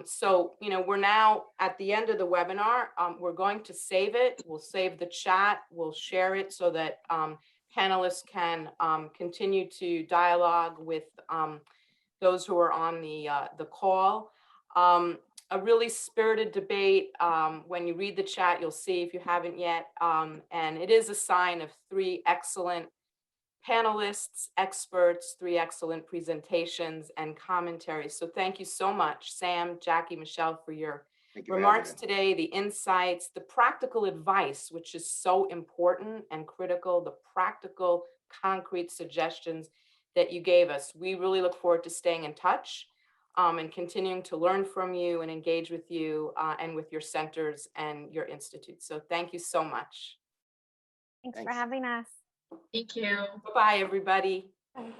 So, we're now at the end of the webinar. We're going to save it. We'll save the chat. We'll share it so that panelists can continue to dialogue with those who are on the call. A really spirited debate. When you read the chat, you'll see if you haven't yet. And it is a sign of 3 excellent panelists, experts, 3 excellent presentations and commentaries. So thank you so much, Sam, Jackie, Michelle, for your remarks today, the insights, the practical advice, which is so important and critical, the practical, concrete suggestions that you gave us. We really look forward to staying in touch and continuing to learn from you and engage with you and with your centers and your institutes. So thank you so much. Thanks for having us. Thank you. Bye-bye, everybody. Bye.